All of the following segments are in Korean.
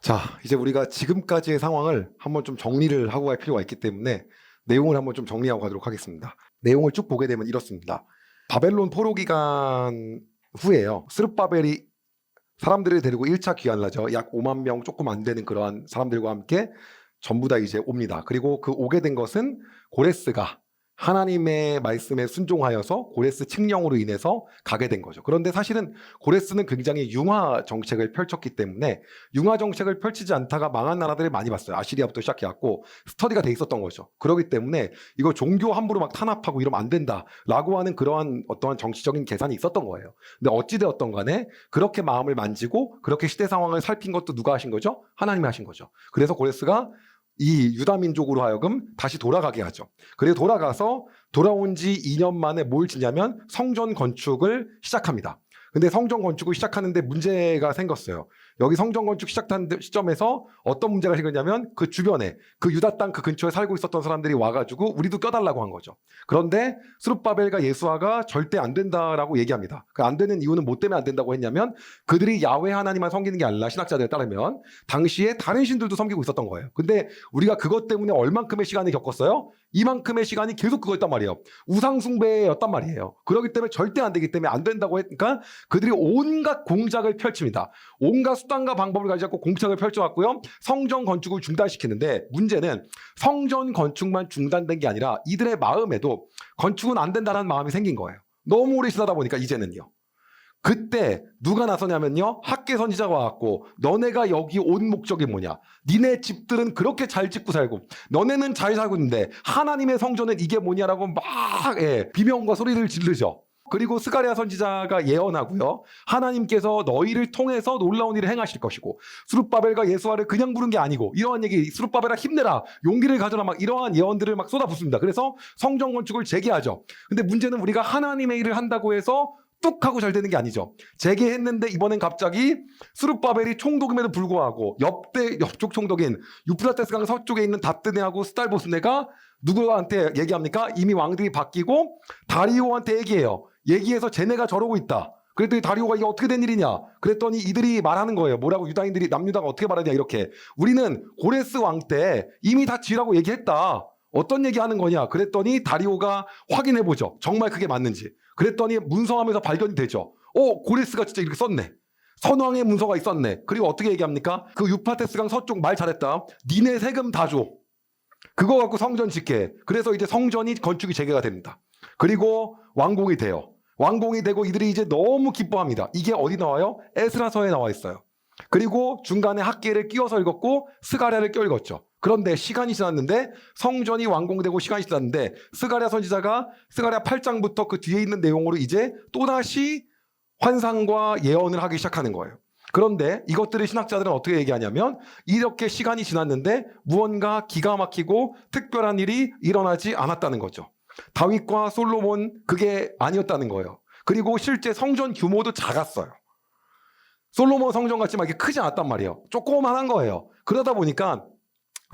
자, 이제 우리가 지금까지의 상황을 한번 좀 정리를 하고 갈 필요가 있기 때문에 내용을 한번 좀 정리하고 가도록 하겠습니다. 내용을 쭉 보게 되면 이렇습니다. 바벨론 포로 기간 후에요. 스룹바벨이 사람들을 데리고 1차 귀환을 하죠. 약 5만 명 조금 안 되는 그러한 사람들과 함께 전부 다 이제 옵니다. 그리고 그 오게 된 것은 고레스가 하나님의 말씀에 순종하여서 고레스 칙령으로 인해서 가게 된 거죠. 그런데 사실은 고레스는 굉장히 융화 정책을 펼쳤기 때문에 융화 정책을 펼치지 않다가 망한 나라들을 많이 봤어요. 아시리아부터 시작해갖고 스터디가 돼 있었던 거죠. 그렇기 때문에 이거 종교 함부로 막 탄압하고 이러면 안 된다라고 하는 그러한 어떠한 정치적인 계산이 있었던 거예요. 근데 어찌되었던 간에 그렇게 마음을 만지고 그렇게 시대 상황을 살핀 것도 누가 하신 거죠? 하나님이 하신 거죠. 그래서 고레스가 이 유다 민족으로 하여금 다시 돌아가게 하죠. 그리고 돌아온 지 2년 만에 뭘 짓냐면 성전 건축을 시작합니다. 근데 성전 건축을 시작하는데 문제가 생겼어요. 여기 성전 건축 시작한 시점에서 어떤 문제가 생겼냐면 그 주변에 그 유다 땅 그 근처에 살고 있었던 사람들이 와가지고 우리도 껴달라고 한 거죠. 그런데 스룹바벨과 예수아가 절대 안 된다라고 얘기합니다. 그 안 되는 이유는 뭐 때문에 안 된다고 했냐면 그들이 야훼 하나님만 섬기는 게 아니라 신학자들에 따르면 당시에 다른 신들도 섬기고 있었던 거예요. 근데 우리가 그것 때문에 얼만큼의 시간을 겪었어요? 이만큼의 시간이 계속 그거였단 말이에요. 우상숭배였단 말이에요. 그렇기 때문에 절대 안 되기 때문에 안 된다고 했으니까 그들이 온갖 공작을 펼칩니다. 온갖 수단과 방법을 가지고 공작을 펼쳐왔고요. 성전 건축을 중단시키는데 문제는 성전 건축만 중단된 게 아니라 이들의 마음에도 건축은 안 된다는 마음이 생긴 거예요. 너무 오래 지나다 보니까 이제는요. 그때 누가 나서냐면요. 학개 선지자가 와갖고 너네가 여기 온 목적이 뭐냐. 니네 집들은 그렇게 잘 짓고 살고 너네는 잘 살고 있는데 하나님의 성전은 이게 뭐냐라고 막 비명과 소리를 지르죠. 그리고 스가랴 선지자가 예언하고요. 하나님께서 너희를 통해서 놀라운 일을 행하실 것이고 스룹바벨과 예수아를 그냥 부른 게 아니고 이러한 얘기 스룹바벨아 힘내라 용기를 가져라 막 이러한 예언들을 막 쏟아붓습니다. 그래서 성전 건축을 재개하죠. 근데 문제는 우리가 하나님의 일을 한다고 해서 뚝 하고 잘 되는 게 아니죠. 재개했는데 이번엔 갑자기 스룹바벨이 총독임에도 불구하고 옆쪽 총독인 유프라테스 강 서쪽에 있는 답드네하고 스달보스네가 누구한테 얘기합니까? 이미 왕들이 바뀌고 다리오한테 얘기해요. 얘기해서 쟤네가 저러고 있다. 그랬더니 다리오가 이게 어떻게 된 일이냐? 그랬더니 이들이 말하는 거예요. 뭐라고 유다인들이 남유다가 어떻게 말하냐 이렇게. 우리는 고레스 왕 때 이미 다 지라고 얘기했다. 어떤 얘기하는 거냐? 그랬더니 다리오가 확인해보죠. 정말 그게 맞는지. 그랬더니 문서함에서 발견이 되죠. 고레스가 진짜 이렇게 썼네. 선왕의 문서가 있었네. 그리고 어떻게 얘기합니까? 그 유파테스강 서쪽 말 잘했다. 니네 세금 다 줘. 그거 갖고 성전 짓게. 그래서 이제 성전이 건축이 재개가 됩니다. 그리고 완공이 돼요. 완공이 되고 이들이 이제 너무 기뻐합니다. 이게 어디 나와요? 에스라서에 나와 있어요. 그리고 중간에 학계를 끼워서 읽었고 스가랴를 껴 읽었죠. 그런데 시간이 지났는데 성전이 완공되고 시간이 지났는데 스가랴 선지자가 스가랴 8장부터 그 뒤에 있는 내용으로 이제 또다시 환상과 예언을 하기 시작하는 거예요. 그런데 이것들을 신학자들은 어떻게 얘기하냐면 이렇게 시간이 지났는데 무언가 기가 막히고 특별한 일이 일어나지 않았다는 거죠. 다윗과 솔로몬 그게 아니었다는 거예요. 그리고 실제 성전 규모도 작았어요. 솔로몬 성전 같지만 이게 크지 않았단 말이에요. 조그만한 거예요. 그러다 보니까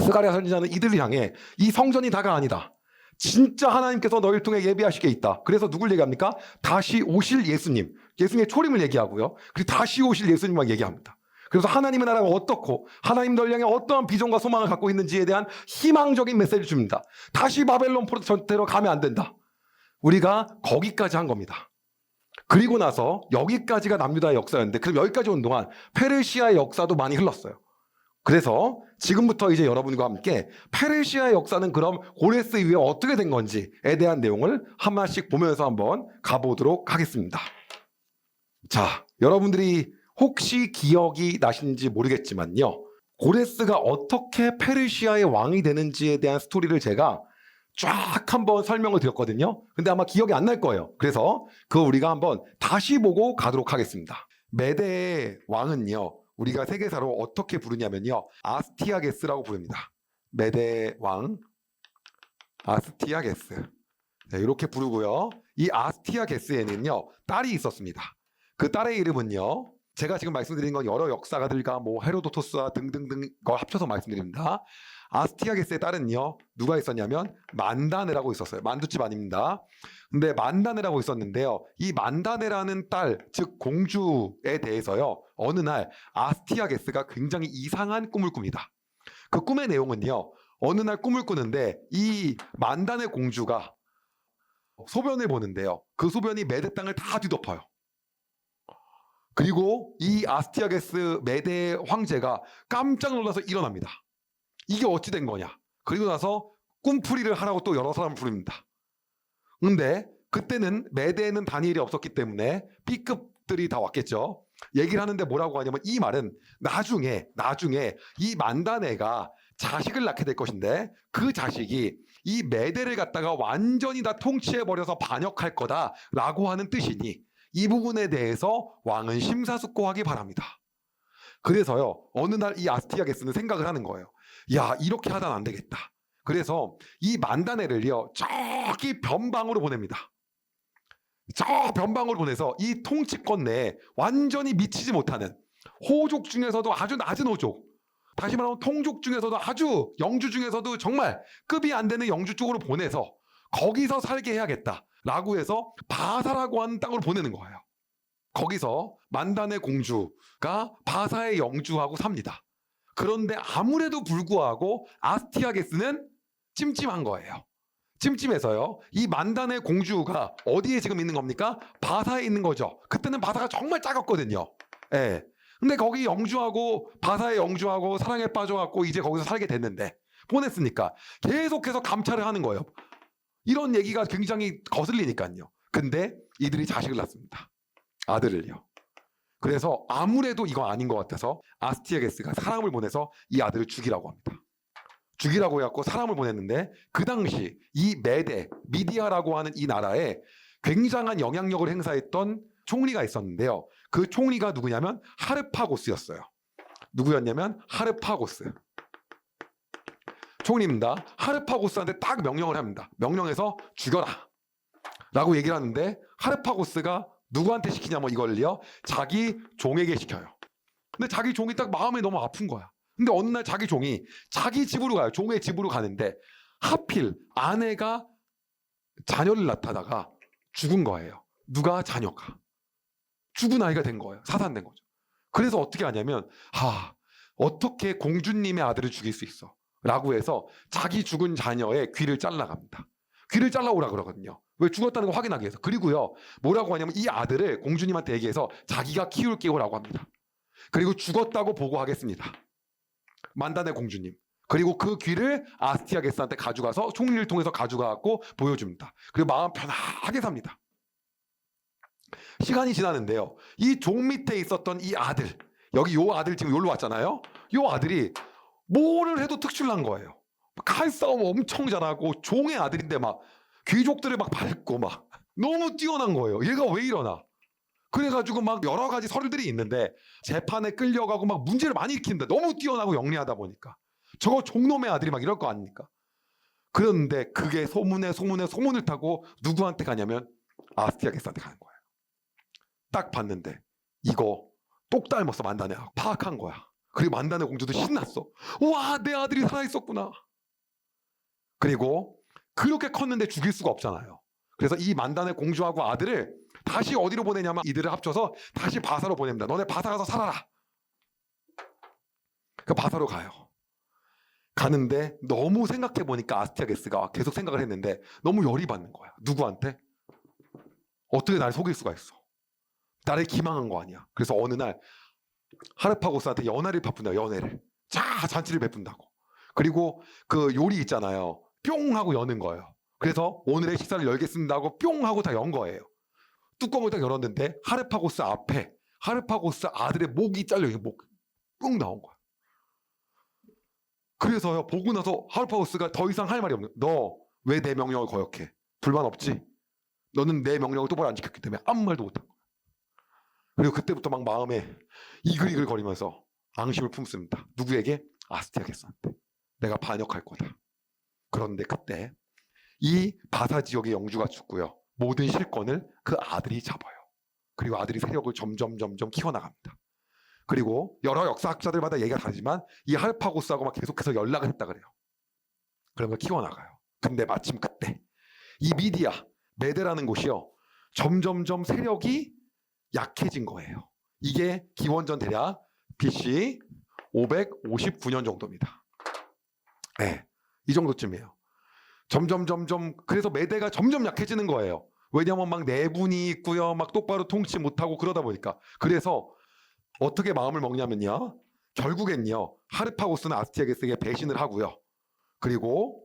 스가랴 선지자는 이들을 향해 이 성전이 다가 아니다. 진짜 하나님께서 너희를 통해 예비하실 게 있다. 그래서 누굴 얘기합니까? 다시 오실 예수님. 예수님의 초림을 얘기하고요. 그리고 다시 오실 예수님만 얘기합니다. 그래서 하나님의 나라가 어떻고 하나님 널 향해 어떠한 비전과 소망을 갖고 있는지에 대한 희망적인 메시지를 줍니다. 다시 바벨론 포로 전태로 가면 안 된다. 우리가 거기까지 한 겁니다. 그리고 나서 여기까지가 남유다의 역사였는데 그럼 여기까지 온 동안 페르시아의 역사도 많이 흘렀어요. 그래서 지금부터 이제 여러분과 함께 페르시아의 역사는 그럼 고레스 이후에 어떻게 된 건지에 대한 내용을 하나씩 보면서 한번 가보도록 하겠습니다. 자, 여러분들이 혹시 기억이 나시는지 모르겠지만요. 고레스가 어떻게 페르시아의 왕이 되는지에 대한 스토리를 제가 쫙 한번 설명을 드렸거든요. 근데 아마 기억이 안 날 거예요. 그래서 그거 우리가 한번 다시 보고 가도록 하겠습니다. 메대의 왕은요. 우리가 세계사로 어떻게 부르냐면요. 아스티아게스라고 부릅니다. 메대 왕 아스티아게스. 네, 이렇게 부르고요. 이 아스티아게스에는요. 딸이 있었습니다. 그 딸의 이름은요. 제가 지금 말씀드린 건 여러 역사가들과 뭐 헤로도토스와 등등등 걸 합쳐서 말씀드립니다. 아스티아게스의 딸은요, 누가 있었냐면 만다네라고 있었어요. 만두집 아닙니다. 근데 만다네라고 있었는데요. 이 만다네라는 딸, 즉 공주에 대해서요, 어느 날 아스티아게스가 굉장히 이상한 꿈을 꿉니다. 그 꿈의 내용은요, 어느 날 꿈을 꾸는데 이 만다네 공주가 소변을 보는데요. 그 소변이 메대 땅을 다 뒤덮어요. 그리고 이 아스티아게스 메대 황제가 깜짝 놀라서 일어납니다. 이게 어찌 된 거냐. 그리고 나서 꿈풀이를 하라고 또 여러 사람을 부릅니다. 근데 그때는 메대에는 다니엘이 없었기 때문에 B급들이 다 왔겠죠. 얘기를 하는데 뭐라고 하냐면 이 말은 나중에 이 만다네가 자식을 낳게 될 것인데 그 자식이 이 메대를 갖다가 완전히 다 통치해버려서 반역할 거다라고 하는 뜻이니 이 부분에 대해서 왕은 심사숙고하기 바랍니다. 그래서요, 어느 날 이 아스티아게스는 생각을 하는 거예요. 야, 이렇게 하다는 안 되겠다. 그래서 이 만다네를요, 저기 변방으로 보냅니다. 저 변방으로 보내서 이 통치권 내에 완전히 미치지 못하는 호족 중에서도 아주 낮은 호족, 다시 말하면 통족 중에서도 아주 영주 중에서도 정말 급이 안 되는 영주 쪽으로 보내서 거기서 살게 해야겠다라고 해서 바사라고 하는 땅으로 보내는 거예요. 거기서 만다네 공주가 바사의 영주하고 삽니다. 그런데 아무래도 불구하고 아스티아게스는 찜찜한 거예요. 찜찜해서요. 이 만다네 공주가 어디에 지금 있는 겁니까? 바사에 있는 거죠. 그때는 바사가 정말 작았거든요. 예. 근데 거기 영주하고 바사의 영주하고 사랑에 빠져갖고 이제 거기서 살게 됐는데 보냈으니까 계속해서 감찰을 하는 거예요. 이런 얘기가 굉장히 거슬리니까요. 근데 이들이 자식을 낳습니다. 아들을요. 그래서 아무래도 이거 아닌 것 같아서 아스티아게스가 사람을 보내서 이 아들을 죽이라고 합니다. 죽이라고 해갖고 사람을 보냈는데 그 당시 이 메데, 미디아라고 하는 이 나라에 굉장한 영향력을 행사했던 총리가 있었는데요. 그 총리가 누구냐면 하르파고스였어요. 누구였냐면 하르파고스. 총리입니다. 하르파고스한테 딱 명령을 합니다. 명령해서 죽여라. 라고 얘기를 하는데 하르파고스가 누구한테 시키냐면 이걸요. 자기 종에게 시켜요. 근데 자기 종이 딱 마음이 너무 아픈 거야. 근데 어느 날 자기 종이 자기 집으로 가요. 종의 집으로 가는데 하필 아내가 자녀를 낳다가 죽은 거예요. 누가? 자녀가. 죽은 아이가 된 거예요. 사산된 거죠. 그래서 어떻게 하냐면 어떻게 공주님의 아들을 죽일 수 있어? 라고 해서 자기 죽은 자녀의 귀를 잘라갑니다. 귀를 잘라오라 그러거든요. 왜 죽었다는 걸 확인하기 위해서. 그리고요, 뭐라고 하냐면 이 아들을 공주님한테 얘기해서 자기가 키울게요라고 합니다. 그리고 죽었다고 보고하겠습니다. 만다네 공주님. 그리고 그 귀를 아스티아게스한테 가져가서 총리를 통해서 가져가고 보여줍니다. 그리고 마음 편하게 삽니다. 시간이 지나는데요. 이 종 밑에 있었던 이 아들, 여기 요 아들 지금 여기로 왔잖아요. 요 아들이 뭐를 해도 특출난 거예요. 칼싸움 엄청 잘하고 종의 아들인데 막 귀족들을 막 밟고 막 너무 뛰어난 거예요. 얘가 왜 이러나? 그래가지고 막 여러 가지 설들이 있는데 재판에 끌려가고 막 문제를 많이 일으키는데 너무 뛰어나고 영리하다 보니까 저거 종놈의 아들이 막 이럴 거 아닙니까? 그런데 그게 소문을 타고 누구한테 가냐면 아스티아게스한테 가는 거예요. 딱 봤는데 이거 똑 닮았어 만다네하고 파악한 거야. 그리고 만다네 공주도 신났어. 와, 내 아들이 살아있었구나. 그리고 그렇게 컸는데 죽일 수가 없잖아요. 그래서 이 만다네 공주하고 아들을 다시 어디로 보내냐면 이들을 합쳐서 다시 바사로 보냅니다. 너네 바사 가서 살아라. 그 바사로 가요. 가는데 너무 생각해보니까 아스티아게스가 계속 생각을 했는데 너무 열이 받는 거야. 누구한테? 어떻게 날 속일 수가 있어? 나를 기망한 거 아니야. 그래서 어느 날 하르파고스한테 연회를 베푼다. 연회를. 잔치를 베푼다고. 그리고 그 요리 있잖아요. 뿅 하고 여는 거예요. 그래서 오늘의 식사를 열겠습니다 하고 뿅 하고 다 연 거예요. 뚜껑을 딱 열었는데 하르파고스 앞에 하르파고스 아들의 목이 잘려 있는 목 뿅 나온 거야. 그래서요, 보고 나서 하르파고스가 더 이상 할 말이 없는, 너 왜 내 명령을 거역해? 불만 없지? 너는 내 명령을 똑바로 안 지켰기 때문에 아무 말도 못한 거야. 그리고 그때부터 막 마음에 이글이글 거리면서 앙심을 품습니다. 누구에게? 아스티아게스한테. 내가 반역할 거다. 그런데 그때 이 바사 지역의 영주가 죽고요. 모든 실권을 그 아들이 잡아요. 그리고 아들이 세력을 점점 키워나갑니다. 그리고 여러 역사학자들마다 얘기가 다르지만 이 하르파고스하고 막 계속해서 연락을 했다 그래요. 그러면 키워나가요. 근데 마침 그때 이 미디아, 메데라는 곳이요, 점점점 세력이 약해진 거예요. 이게 기원전 대략 BC 559년 정도입니다. 네, 이 정도쯤이에요. 점점 그래서 메대가 점점 약해지는 거예요. 왜냐하면 막 내분이 있고요, 막 똑바로 통치 못하고 그러다 보니까. 그래서 어떻게 마음을 먹냐면요, 결국엔요 하르파고스는 아스티아게스에게 배신을 하고요. 그리고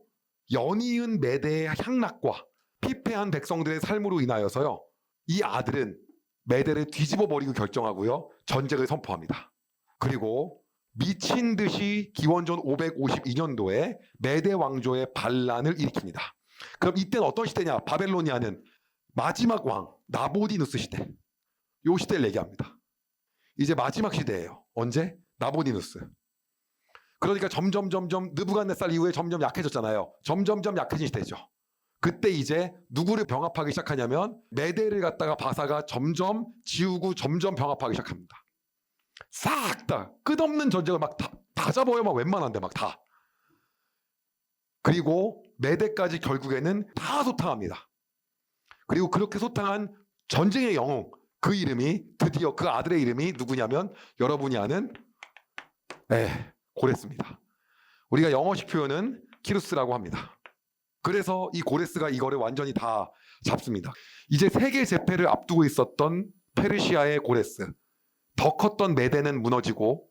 연이은 메대의 향락과 피폐한 백성들의 삶으로 인하여서요, 이 아들은 메대를 뒤집어 버리고 결정하고요, 전쟁을 선포합니다. 그리고 미친 듯이 기원전 552년도에 메대 왕조의 반란을 일으킵니다. 그럼 이때는 어떤 시대냐? 바벨로니아는 마지막 왕 나보디누스 시대, 요 시대를 얘기합니다. 이제 마지막 시대예요. 언제? 나보디누스. 그러니까 점점 느부갓네살 이후에 점점 약해졌잖아요. 점점 약해진 시대죠. 그때 이제 누구를 병합하기 시작하냐면 메대를 갖다가 바사가 점점 지우고 점점 병합하기 시작합니다. 싹 다 끝없는 전쟁을 막 다 잡아요. 막 웬만한데 막 다. 그리고 메대까지 결국에는 다 소탕합니다. 그리고 그렇게 소탕한 전쟁의 영웅, 그 이름이 드디어 그 아들의 이름이 누구냐면 여러분이 아는 고레스입니다. 우리가 영어식 표현은 키루스라고 합니다. 그래서 이 고레스가 이거를 완전히 다 잡습니다. 이제 세계 제패를 앞두고 있었던 페르시아의 고레스, 더 컸던 메대는 무너지고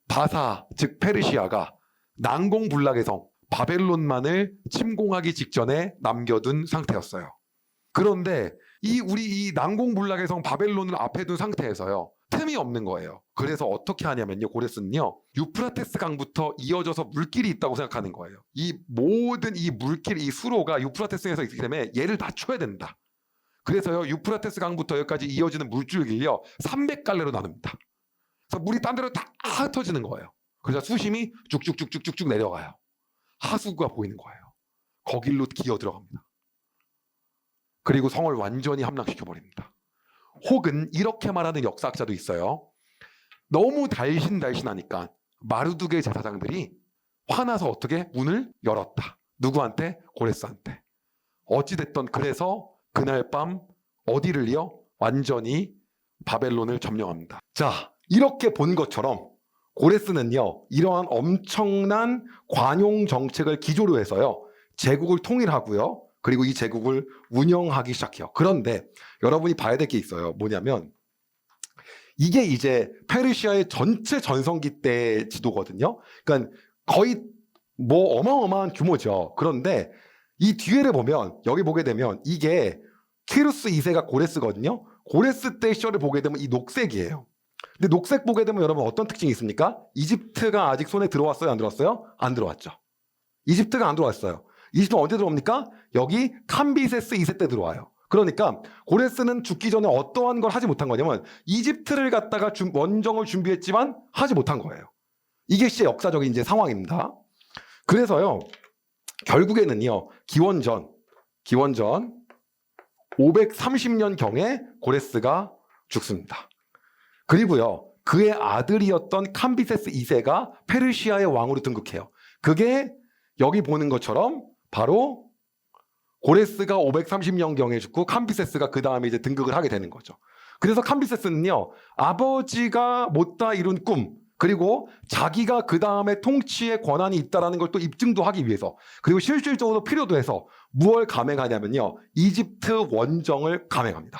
바사, 즉 페르시아가 난공불락의 성 바벨론만을 침공하기 직전에 남겨둔 상태였어요. 그런데 우리 이 난공불락의 성 바벨론을 앞에 둔 상태에서요, 틈이 없는 거예요. 그래서 어떻게 하냐면요, 고레스는요, 유프라테스 강부터 이어져서 물길이 있다고 생각하는 거예요. 이 모든 이 물길, 이 수로가 유프라테스에서 있기 때문에 얘를 낮춰야 된다. 그래서요, 유프라테스 강부터 여기까지 이어지는 물줄기를요 300갈래로 나눕니다. 그래서 물이 딴 데로 다 흩어지는 거예요. 그래서 수심이 쭉쭉쭉쭉쭉 내려가요. 하수구가 보이는 거예요. 거길로 기어 들어갑니다. 그리고 성을 완전히 함락시켜버립니다. 혹은 이렇게 말하는 역사학자도 있어요. 너무 달신달신하니까 마르두게 제사장들이 화나서 어떻게 문을 열었다. 누구한테? 고레스한테. 어찌됐든 그래서 그날 밤 어디를요? 완전히 바벨론을 점령합니다. 자, 이렇게 본 것처럼 고레스는요, 이러한 엄청난 관용 정책을 기조로 해서요, 제국을 통일하고요, 그리고 이 제국을 운영하기 시작해요. 그런데 여러분이 봐야 될 게 있어요. 뭐냐면 이게 이제 페르시아의 전체 전성기 때 지도거든요. 그러니까 거의 뭐 어마어마한 규모죠. 그런데 이 뒤에를 보면, 여기 보게 되면 이게 키루스 2세가 고레스거든요. 고레스 때 시절을 보게 되면 이 녹색이에요. 근데 녹색 보게 되면 여러분 어떤 특징이 있습니까? 이집트가 아직 손에 들어왔어요? 안 들어왔어요? 안 들어왔죠. 이집트가 안 들어왔어요. 이집트는 언제 들어옵니까? 여기 캄비세스 2세 때 들어와요. 그러니까 고레스는 죽기 전에 어떠한 걸 하지 못한 거냐면 이집트를 갖다가 원정을 준비했지만 하지 못한 거예요. 이게 진짜 역사적인 이제 상황입니다. 그래서요, 결국에는요, 기원전 530년경에 고레스가 죽습니다. 그리고요, 그의 아들이었던 캄비세스 2세가 페르시아의 왕으로 등극해요. 그게 여기 보는 것처럼 바로 고레스가 530년경에 죽고 캄비세스가 그 다음에 이제 등극을 하게 되는 거죠. 그래서 캄비세스는요, 아버지가 못다 이룬 꿈, 그리고 자기가 그 다음에 통치의 권한이 있다는 걸 또 입증도 하기 위해서, 그리고 실질적으로 필요도 해서 무엇을 감행하냐면요, 이집트 원정을 감행합니다.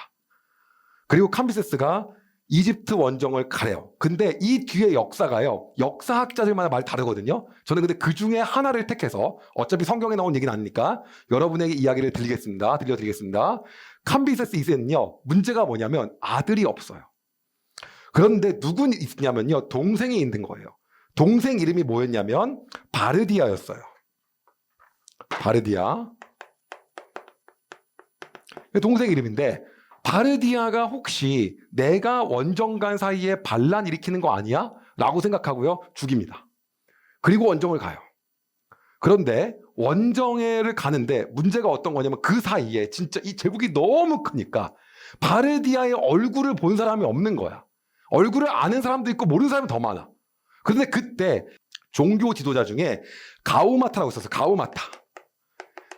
그리고 캄비세스가 이집트 원정을 가래요. 근데 이 뒤에 역사가요, 역사학자들마다 말 다르거든요. 저는 근데 그 중에 하나를 택해서, 어차피 성경에 나온 얘기는 아니니까 여러분에게 이야기를 들려드리겠습니다. 캄비세스 2세는요, 문제가 뭐냐면 아들이 없어요. 그런데 누구 있냐면요, 동생이 있는 거예요. 동생 이름이 뭐였냐면 바르디아였어요. 바르디아. 동생 이름인데, 바르디아가 혹시 내가 원정간 사이에 반란 일으키는 거 아니야? 라고 생각하고요, 죽입니다. 그리고 원정을 가요. 그런데 원정회를 가는데 문제가 어떤 거냐면 그 사이에 진짜 이 제국이 너무 크니까 바르디아의 얼굴을 본 사람이 없는 거야. 얼굴을 아는 사람도 있고 모르는 사람이 더 많아. 그런데 그때 종교 지도자 중에 가우마타라고 있었어요. 가우마타.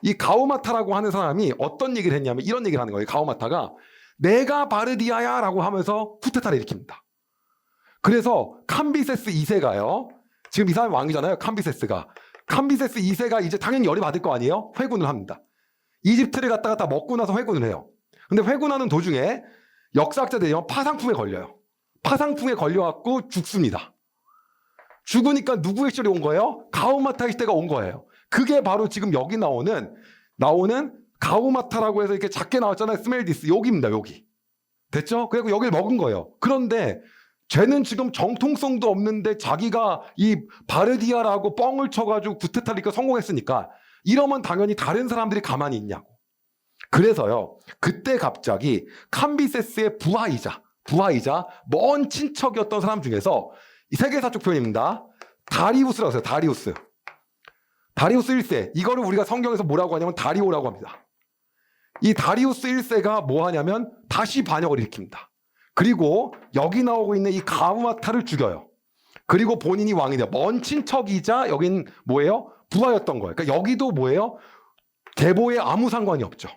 이 가우마타라고 하는 사람이 어떤 얘기를 했냐면 이런 얘기를 하는 거예요. 가우마타가 내가 바르디아야 라고 하면서 쿠데타를 일으킵니다. 그래서 캄비세스 2세가요. 지금 이 사람이 왕이잖아요. 캄비세스가. 캄비세스 2세가 이제 당연히 열이 받을 거 아니에요? 회군을 합니다. 이집트를 갖다가 다 먹고 나서 회군을 해요. 근데 회군하는 도중에 역사학자들이 파상풍에 걸려요. 파상풍에 걸려갖고 죽습니다. 죽으니까 누구의 시절이 온 거예요? 가우마타의 시대가 온 거예요. 그게 바로 지금 여기 나오는 가우마타라고 해서 이렇게 작게 나왔잖아요. 스멜디스. 여기입니다. 여기. 됐죠? 그리고 여기를 먹은 거예요. 그런데 쟤는 지금 정통성도 없는데 자기가 이 바르디아라고 뻥을 쳐가지고 구테타리가 성공했으니까 이러면 당연히 다른 사람들이 가만히 있냐고. 그래서요. 그때 갑자기 캄비세스의 부하이자 먼 친척이었던 사람 중에서 이 세계사적 표현입니다. 다리우스라고 했어요. 다리우스 1세. 이거를 우리가 성경에서 뭐라고 하냐면 다리오라고 합니다. 이 다리우스 1세가 뭐 하냐면 다시 반역을 일으킵니다. 그리고 여기 나오고 있는 이 가우마타를 죽여요. 그리고 본인이 왕이 돼요. 먼 친척이자 여긴 뭐예요? 부하였던 거예요. 그러니까 여기도 뭐예요? 계보에 아무 상관이 없죠.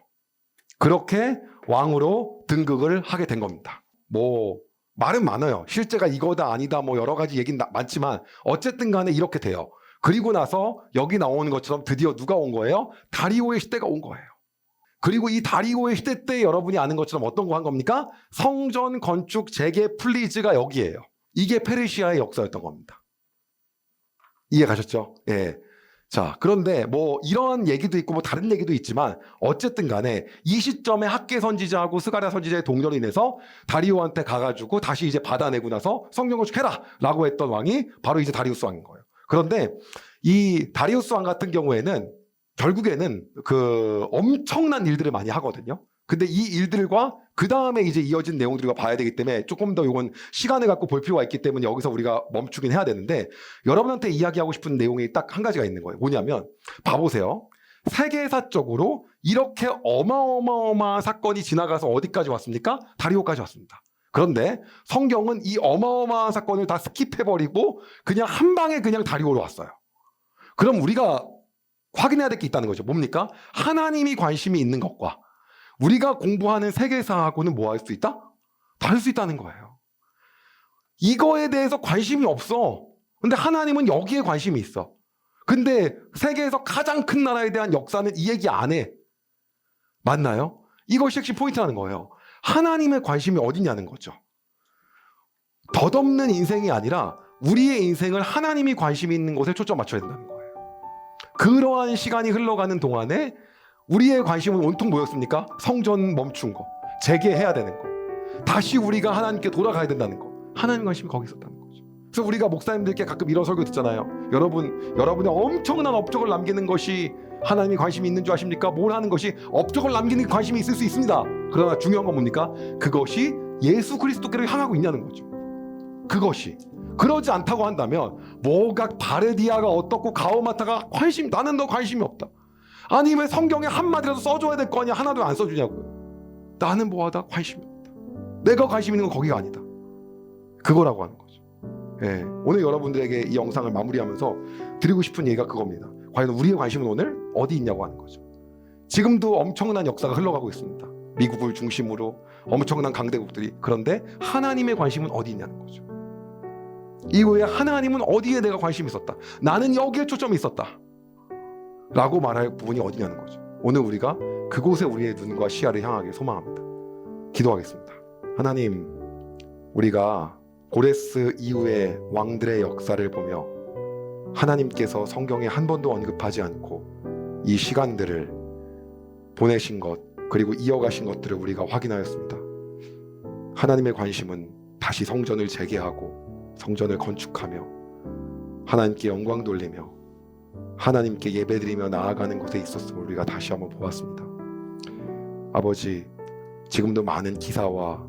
그렇게 왕으로 등극을 하게 된 겁니다. 뭐 말은 많아요. 실제가 이거다 아니다 뭐 여러 가지 얘기는 많지만 어쨌든 간에 이렇게 돼요. 그리고 나서 여기 나오는 것처럼 드디어 누가 온 거예요? 다리오의 시대가 온 거예요. 그리고 이 다리오의 시대 때 여러분이 아는 것처럼 어떤 거 한 겁니까? 성전 건축 재개 플리즈가 여기예요. 이게 페르시아의 역사였던 겁니다. 이해 가셨죠? 예. 자, 그런데 뭐 이런 얘기도 있고 뭐 다른 얘기도 있지만 어쨌든 간에 이 시점에 학계 선지자하고 스가랴 선지자의 동료로 인해서 다리오한테 가가지고 다시 이제 받아내고 나서 성경 건축해라 라고 했던 왕이 바로 이제 다리우스 왕인 거예요. 그런데 이 다리우스 왕 같은 경우에는 결국에는 그 엄청난 일들을 많이 하거든요. 근데 이 일들과 그 다음에 이제 이어진 내용들을 봐야 되기 때문에 조금 더 이건 시간을 갖고 볼 필요가 있기 때문에 여기서 우리가 멈추긴 해야 되는데 여러분한테 이야기하고 싶은 내용이 딱 한 가지가 있는 거예요. 뭐냐면 봐보세요. 세계사적으로 이렇게 어마어마한 사건이 지나가서 어디까지 왔습니까? 다리오까지 왔습니다. 그런데 성경은 이 어마어마한 사건을 다 스킵해버리고 그냥 한 방에 그냥 다리오로 왔어요. 그럼 우리가 확인해야 될 게 있다는 거죠. 뭡니까? 하나님이 관심이 있는 것과 우리가 공부하는 세계사하고는 뭐 할 수 있다? 다를 수 있다는 거예요. 이거에 대해서 관심이 없어. 근데 하나님은 여기에 관심이 있어. 근데 세계에서 가장 큰 나라에 대한 역사는 이 얘기 안 해. 맞나요? 이것이 핵심 포인트라는 거예요. 하나님의 관심이 어디냐는 거죠. 덧없는 인생이 아니라 우리의 인생을 하나님이 관심이 있는 곳에 초점 맞춰야 된다는 거예요. 그러한 시간이 흘러가는 동안에 우리의 관심은 온통 뭐였습니까? 성전 멈춘 거, 재개해야 되는 거, 다시 우리가 하나님께 돌아가야 된다는 거. 하나님 관심이 거기 있었다는 거죠. 그래서 우리가 목사님들께 가끔 이런 설교 듣잖아요. 여러분의 엄청난 업적을 남기는 것이 하나님이 관심이 있는 줄 아십니까? 뭘 하는 것이 업적을 남기는 관심이 있을 수 있습니다. 그러나 중요한 건 뭡니까? 그것이 예수 그리스도께로 향하고 있냐는 거죠. 그것이. 그러지 않다고 한다면 뭐가 바르디아가 어떻고 가오마타가 나는 너 관심이 없다. 아니 왜 성경에 한마디라도 써줘야 될 거 아니야? 하나도 안 써주냐고요. 나는 뭐하다? 관심이 없다. 내가 관심 있는 건 거기가 아니다. 그거라고 하는 거죠. 예, 오늘 여러분들에게 이 영상을 마무리하면서 드리고 싶은 얘기가 그겁니다. 과연 우리의 관심은 오늘 어디 있냐고 하는 거죠. 지금도 엄청난 역사가 흘러가고 있습니다. 미국을 중심으로 엄청난 강대국들이. 그런데 하나님의 관심은 어디 있냐는 거죠. 이후에 하나님은 어디에 내가 관심이 있었다. 나는 여기에 초점이 있었다. 라고 말할 부분이 어디냐는 거죠. 오늘 우리가 그곳에 우리의 눈과 시야를 향하길 소망합니다. 기도하겠습니다. 하나님, 우리가 고레스 이후의 왕들의 역사를 보며 하나님께서 성경에 한 번도 언급하지 않고 이 시간들을 보내신 것 그리고 이어가신 것들을 우리가 확인하였습니다. 하나님의 관심은 다시 성전을 재개하고 성전을 건축하며 하나님께 영광 돌리며 하나님께 예배드리며 나아가는 것에 있었음을 우리가 다시 한번 보았습니다. 아버지, 지금도 많은 기사와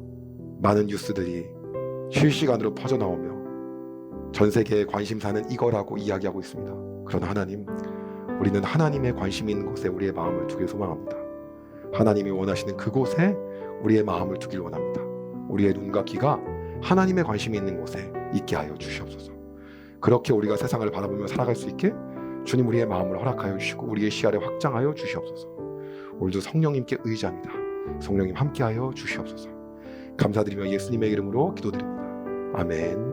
많은 뉴스들이 실시간으로 퍼져나오며 전 세계의 관심사는 이거라고 이야기하고 있습니다. 그러나 하나님, 우리는 하나님의 관심이 있는 곳에 우리의 마음을 두길 소망합니다. 하나님이 원하시는 그곳에 우리의 마음을 두길 원합니다. 우리의 눈과 귀가 하나님의 관심이 있는 곳에 있게 하여 주시옵소서. 그렇게 우리가 세상을 바라보며 살아갈 수 있게 주님 우리의 마음을 허락하여 주시고 우리의 시야를 확장하여 주시옵소서. 오늘도 성령님께 의지합니다. 성령님 함께하여 주시옵소서. 감사드리며 예수님의 이름으로 기도드립니다. 아멘.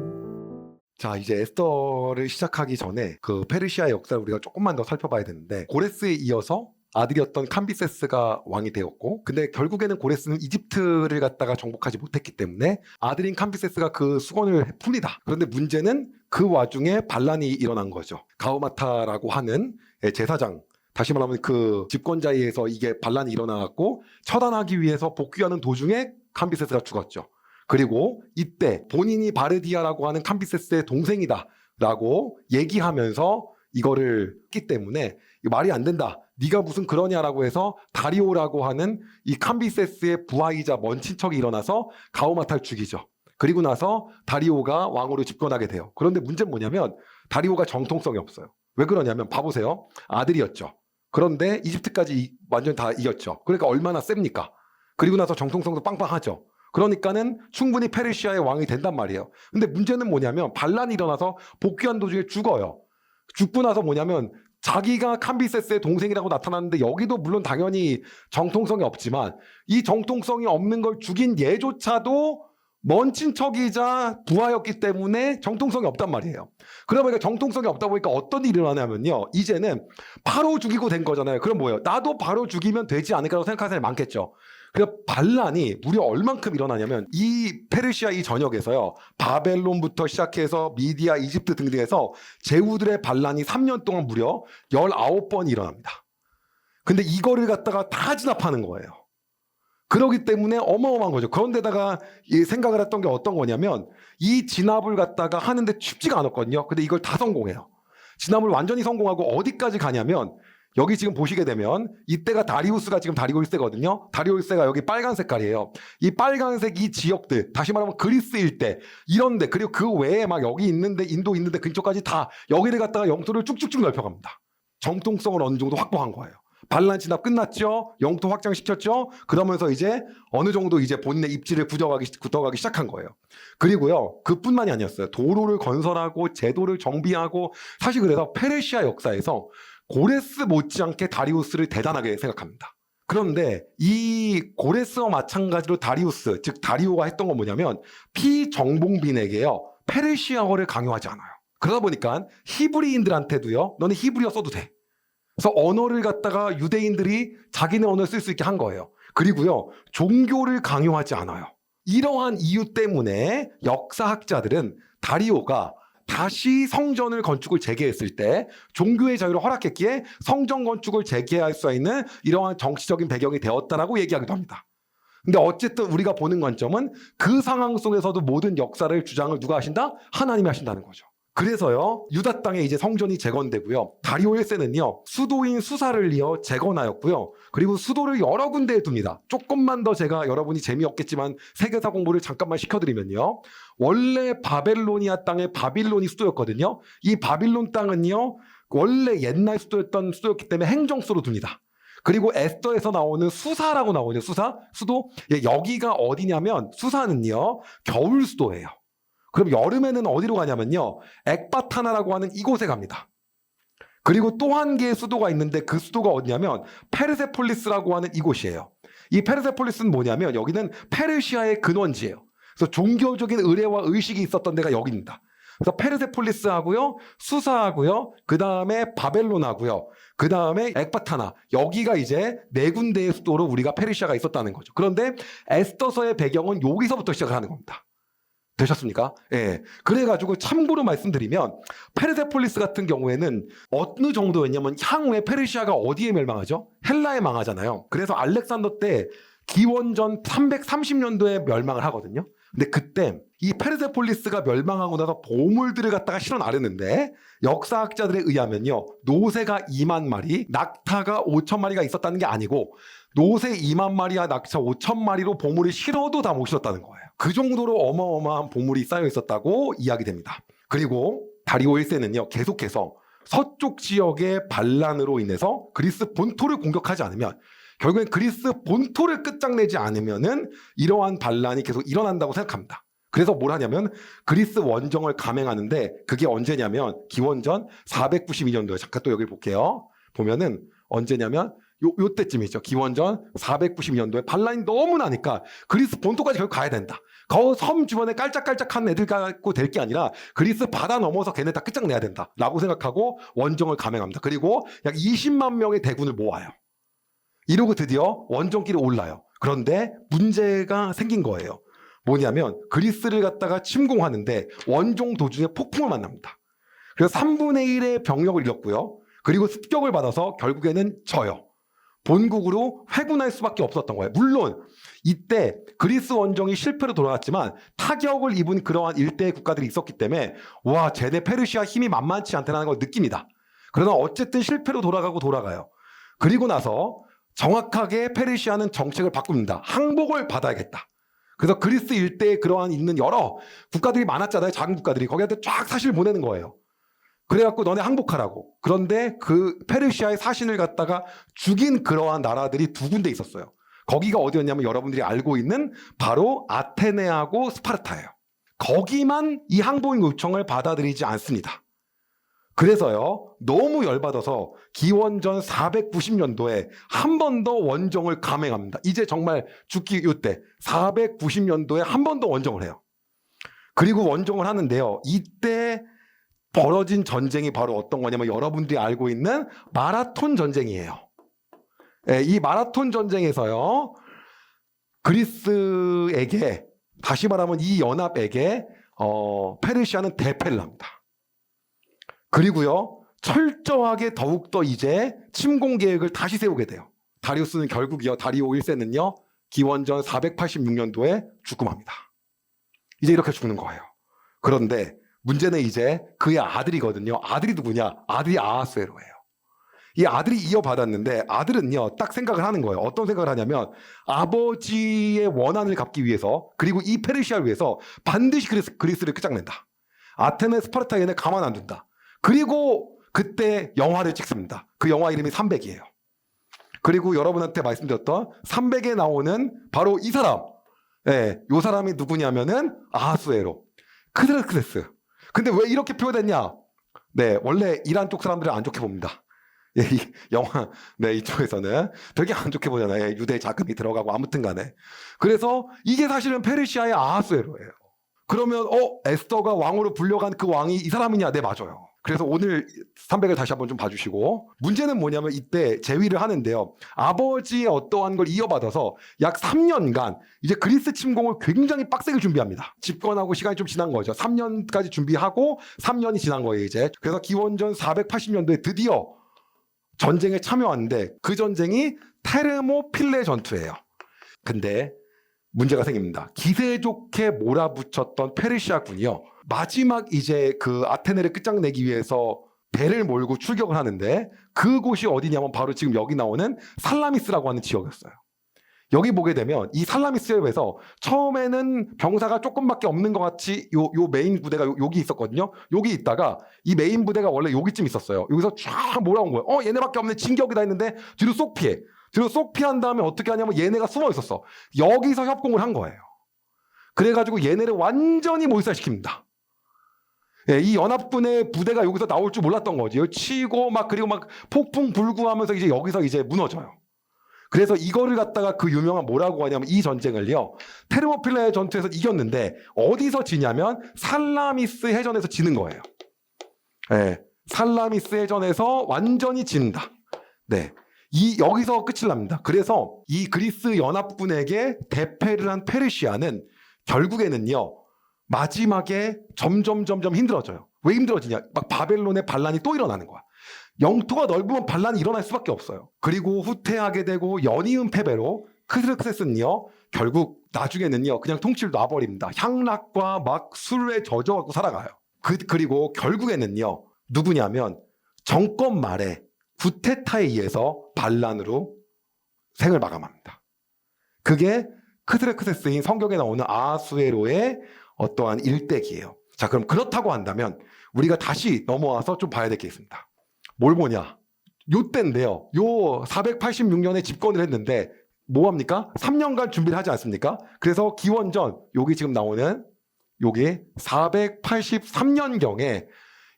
자, 이제 에스더를 시작하기 전에 그 페르시아의 역사를 우리가 조금만 더 살펴봐야 되는데, 고레스에 이어서 아들이었던 캄비세스가 왕이 되었고, 근데 결국에는 고레스는 이집트를 갖다가 정복하지 못했기 때문에 아들인 캄비세스가 그 수건을 풉니다. 그런데 문제는 그 와중에 반란이 일어난 거죠. 가우마타라고 하는 제사장, 다시 말하면 그 집권자에 의해서 이게 반란이 일어나갖고 처단하기 위해서 복귀하는 도중에 캄비세스가 죽었죠. 그리고 이때 본인이 바르디아라고 하는 캄비세스의 동생이다 라고 얘기하면서 이거를 했기 때문에 말이 안 된다, 네가 무슨 그러냐라고 해서 다리오라고 하는 이 캄비세스의 부하이자 먼 친척이 일어나서 가오마타를 죽이죠. 그리고 나서 다리오가 왕으로 집권하게 돼요. 그런데 문제는 뭐냐면 다리오가 정통성이 없어요. 왜 그러냐면 봐보세요. 아들이었죠. 그런데 이집트까지 완전 다 이겼죠. 그러니까 얼마나 셉니까? 그리고 나서 정통성도 빵빵하죠. 그러니까는 충분히 페르시아의 왕이 된단 말이에요. 근데 문제는 뭐냐면 반란이 일어나서 복귀한 도중에 죽어요. 죽고 나서 뭐냐면 자기가 캄비세스의 동생이라고 나타났는데, 여기도 물론 당연히 정통성이 없지만 이 정통성이 없는 걸 죽인 얘조차도 먼 친척이자 부하였기 때문에 정통성이 없단 말이에요. 그러다 보니까 정통성이 없다 보니까 어떤 일이 일어나냐면요, 이제는 바로 죽이고 된 거잖아요. 그럼 뭐예요? 나도 바로 죽이면 되지 않을까라고 생각하는 사람이 많겠죠. 그래서 반란이 무려 얼만큼 일어나냐면, 이 페르시아 이 전역에서요, 바벨론부터 시작해서 미디아, 이집트 등등에서 제후들의 반란이 3년 동안 무려 19번이 일어납니다. 근데 이거를 갖다가 다 진압하는 거예요. 그러기 때문에 어마어마한 거죠. 그런데다가 생각을 했던 게 어떤 거냐면, 이 진압을 갖다가 하는데 쉽지가 않았거든요. 근데 이걸 다 성공해요. 진압을 완전히 성공하고 어디까지 가냐면, 여기 지금 보시게 되면 이때가 다리우스가 지금 다리오 1세거든요. 다리오 1세가 여기 빨간 색깔이에요. 이 빨간색 이 지역들, 다시 말하면 그리스 일대 이런데, 그리고 그 외에 막 여기 있는데, 인도 있는데 근처까지 다 여기를 갖다가 영토를 쭉쭉쭉 넓혀갑니다. 정통성을 어느 정도 확보한 거예요. 반란 진압 끝났죠. 영토 확장시켰죠. 그러면서 이제 어느 정도 이제 본인의 입지를 굳어가기 시작한 거예요. 그리고요, 그뿐만이 아니었어요. 도로를 건설하고 제도를 정비하고, 사실 그래서 페르시아 역사에서 고레스 못지않게 다리우스를 대단하게 생각합니다. 그런데 이 고레스와 마찬가지로 다리우스, 즉 다리오가 했던 건 뭐냐면, 피정복민에게요 페르시아어를 강요하지 않아요. 그러다 보니까 히브리인들한테도요, 너는 히브리어 써도 돼. 그래서 언어를 갖다가 유대인들이 자기네 언어를 쓸 수 있게 한 거예요. 그리고요, 종교를 강요하지 않아요. 이러한 이유 때문에 역사학자들은 다리오가 다시 성전을 건축을 재개했을 때 종교의 자유를 허락했기에 성전 건축을 재개할 수 있는 이러한 정치적인 배경이 되었다라고 얘기하기도 합니다. 근데 어쨌든 우리가 보는 관점은 그 상황 속에서도 모든 역사를 주장을 누가 하신다? 하나님이 하신다는 거죠. 그래서요, 유다 땅에 이제 성전이 재건되고요, 다리오 1세는요 수도인 수사를 이어 재건하였고요, 그리고 수도를 여러 군데에 둡니다. 조금만 더 제가 여러분이 재미없겠지만 세계사 공부를 잠깐만 시켜드리면요, 원래 바벨로니아 땅에 바빌론이 수도였거든요. 이 바빌론 땅은요 원래 옛날 수도였기 때문에 행정수로 둡니다. 그리고 에스더에서 나오는 수사라고 나오죠. 수도. 여기가 어디냐면, 수사는요 겨울 수도예요. 그럼 여름에는 어디로 가냐면요, 엑바타나라고 하는 이곳에 갑니다. 그리고 또 한 개의 수도가 있는데, 그 수도가 어디냐면 페르세폴리스라고 하는 이곳이에요. 이 페르세폴리스는 뭐냐면, 여기는 페르시아의 근원지예요. 그래서 종교적인 의례와 의식이 있었던 데가 여기입니다. 그래서 페르세폴리스하고요, 수사하고요, 그 다음에 바벨론하고요, 그 다음에 엑바타나, 여기가 이제 네 군데의 수도로 우리가 페르시아가 있었다는 거죠. 그런데 에스더서의 배경은 여기서부터 시작을 하는 겁니다. 되셨습니까? 예. 그래가지고 참고로 말씀드리면, 페르세폴리스 같은 경우에는 어느 정도였냐면, 향후에 페르시아가 어디에 멸망하죠? 헬라에 망하잖아요. 그래서 알렉산더 때 기원전 330년도에 멸망을 하거든요. 근데 그때 이 페르세폴리스가 멸망하고 나서 보물들을 갖다가 실어 나르는데, 역사학자들에 의하면요, 노새가 2만 마리, 낙타가 5천 마리가 있었다는 게 아니고, 노새 2만 마리와 낙타 5천 마리로 보물을 실어도 다 못 실었다는 거예요. 그 정도로 어마어마한 보물이 쌓여 있었다고 이야기됩니다. 그리고 다리오 1세는요 계속해서 서쪽 지역의 반란으로 인해서 그리스 본토를 공격하지 않으면, 결국엔 그리스 본토를 끝장내지 않으면은 이러한 반란이 계속 일어난다고 생각합니다. 그래서 뭘 하냐면 그리스 원정을 감행하는데 그게 언제냐면 기원전 492년도에 잠깐 또 여기 볼게요. 보면은 언제냐면 요때쯤이죠. 기원전 492년도에 반란이 너무 나니까 그리스 본토까지 결국 가야 된다. 그 섬 주변에 깔짝깔짝한 애들 갖고 될 게 아니라 그리스 바다 넘어서 걔네 다 끝장내야 된다 라고 생각하고 원정을 감행합니다. 그리고 약 20만 명의 대군을 모아요. 이러고 드디어 원정길에 올라요. 그런데 문제가 생긴 거예요. 뭐냐면 그리스를 갖다가 침공하는데 원정 도중에 폭풍을 만납니다. 그래서 3분의 1의 병력을 잃었고요. 그리고 습격을 받아서 결국에는 져요. 본국으로 회군할 수밖에 없었던 거예요. 물론 이때 그리스 원정이 실패로 돌아갔지만 타격을 입은 그러한 일대의 국가들이 있었기 때문에 와 쟤네 페르시아 힘이 만만치 않다는 걸 느낍니다. 그러나 어쨌든 실패로 돌아가요. 그리고 나서 정확하게 페르시아는 정책을 바꿉니다. 항복을 받아야겠다. 그래서 그리스 일대에 그러한 있는 여러 국가들이 많았잖아요. 작은 국가들이. 거기한테 쫙 사신을 보내는 거예요. 그래갖고 너네 항복하라고. 그런데 그 페르시아의 사신을 갖다가 죽인 그러한 나라들이 두 군데 있었어요. 거기가 어디였냐면 여러분들이 알고 있는 바로 아테네하고 스파르타예요. 거기만 이 항복 요청을 받아들이지 않습니다. 그래서요, 너무 열받아서 기원전 490년도에 한 번 더 원정을 감행합니다. 이제 정말 죽기 요때 490년도에 한 번 더 원정을 해요. 그리고 원정을 하는데요. 이때 벌어진 전쟁이 바로 어떤 거냐면 여러분들이 알고 있는 마라톤 전쟁이에요. 네, 이 마라톤 전쟁에서요. 그리스에게 다시 말하면 이 연합에게 페르시아는 대패를 합니다. 그리고요. 철저하게 더욱더 이제 침공 계획을 다시 세우게 돼요. 다리우스는 결국이요. 다리오 1세는요. 기원전 486년도에 죽음합니다. 이제 이렇게 죽는 거예요. 그런데 문제는 이제 그의 아들이거든요. 아들이 누구냐? 아들이 아하수에로예요. 이 아들이 이어받았는데 아들은요. 딱 생각을 하는 거예요. 어떤 생각을 하냐면 아버지의 원한을 갚기 위해서 그리고 이 페르시아를 위해서 반드시 그리스를 끝장낸다. 아테네 스파르타 얘네 가만 안 둔다. 그리고 그때 영화를 찍습니다. 그 영화 이름이 300이에요. 그리고 여러분한테 말씀드렸던 300에 나오는 바로 이 사람. 예, 요 사람이 누구냐면은 아하수에로. 크세스크세스. 근데 왜 이렇게 표현했냐? 네, 원래 이란 쪽 사람들은 안 좋게 봅니다. 예, 이 영화, 네, 이쪽에서는 되게 안 좋게 보잖아요. 예, 유대 자금이 들어가고 아무튼 간에. 그래서 이게 사실은 페르시아의 아하수에로예요. 그러면, 에스더가 왕으로 불려간 그 왕이 이 사람이냐? 네, 맞아요. 그래서 오늘 300을 다시 한번 좀 봐주시고 문제는 뭐냐면 이때 재위를 하는데요. 아버지의 어떠한 걸 이어받아서 약 3년간 이제 그리스 침공을 굉장히 빡세게 준비합니다. 집권하고 시간이 좀 지난 거죠. 3년까지 준비하고 3년이 지난 거예요 이제. 그래서 기원전 480년도에 드디어 전쟁에 참여하는데 그 전쟁이 테르모필레 전투예요. 근데 문제가 생깁니다. 기세 좋게 몰아붙였던 페르시아군이요. 마지막 이제 그 아테네를 끝장내기 위해서 배를 몰고 출격을 하는데 그곳이 어디냐면 바로 지금 여기 나오는 살라미스라고 하는 지역이었어요. 여기 보게 되면 이 살라미스에서 처음에는 병사가 조금밖에 없는 것 같이 요 메인 부대가 여기 있었거든요. 여기 있다가 이 메인 부대가 원래 여기쯤 있었어요. 여기서 쫙 몰아온 거예요. 얘네밖에 없네. 진격이다 했는데 뒤로 쏙 피해. 뒤로 쏙 피한 다음에 어떻게 하냐면 얘네가 숨어 있었어. 여기서 협공을 한 거예요. 그래가지고 얘네를 완전히 몰살시킵니다. 예, 이 연합군의 부대가 여기서 나올 줄 몰랐던 거지. 치고 그리고 폭풍 불구하면서 이제 여기서 이제 무너져요. 그래서 이거를 갖다가 그 유명한 뭐라고 하냐면 이 전쟁을요. 테르모필레 전투에서 이겼는데 어디서 지냐면 살라미스 해전에서 지는 거예요. 예, 살라미스 해전에서 완전히 진다. 네. 여기서 끝이 납니다. 그래서 이 그리스 연합군에게 대패를 한 페르시아는 결국에는요. 마지막에 점점 힘들어져요. 왜 힘들어지냐? 바벨론의 반란이 또 일어나는 거야. 영토가 넓으면 반란이 일어날 수밖에 없어요. 그리고 후퇴하게 되고 연이은 패배로 크세스는요. 결국 나중에는요. 그냥 통치를 놔버립니다. 향락과 술에 젖어갖고 살아가요. 그리고 결국에는요. 누구냐면 정권 말에 구테타에 의해서 반란으로 생을 마감합니다. 그게 크세스인 성경에 나오는 아하수에로의 어떠한 일대기예요. 자, 그럼 그렇다고 한다면 우리가 다시 넘어와서 좀 봐야 될 게 있습니다. 뭘 보냐? 요때인데요. 요 486년에 집권을 했는데 뭐합니까? 3년간 준비를 하지 않습니까? 그래서 기원전 여기 지금 나오는 요게 483년경에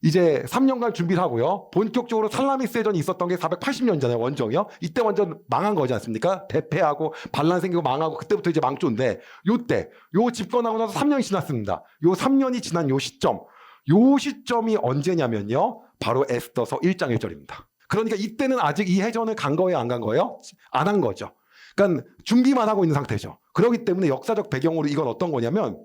이제 3년간 준비를 하고요. 본격적으로 살라미스 해전이 있었던 게 480년잖아요. 원정이요. 이때 완전 망한 거지 않습니까? 대패하고 반란 생기고 망하고 그때부터 이제 망조인데 요때 요 집권하고 나서 3년이 지났습니다. 요 3년이 지난 요 시점이 언제냐면요. 바로 에스더서 1장 1절입니다. 그러니까 이때는 아직 이 해전을 간 거예요? 안 간 거예요? 안 한 거죠. 그러니까 준비만 하고 있는 상태죠. 그렇기 때문에 역사적 배경으로 이건 어떤 거냐면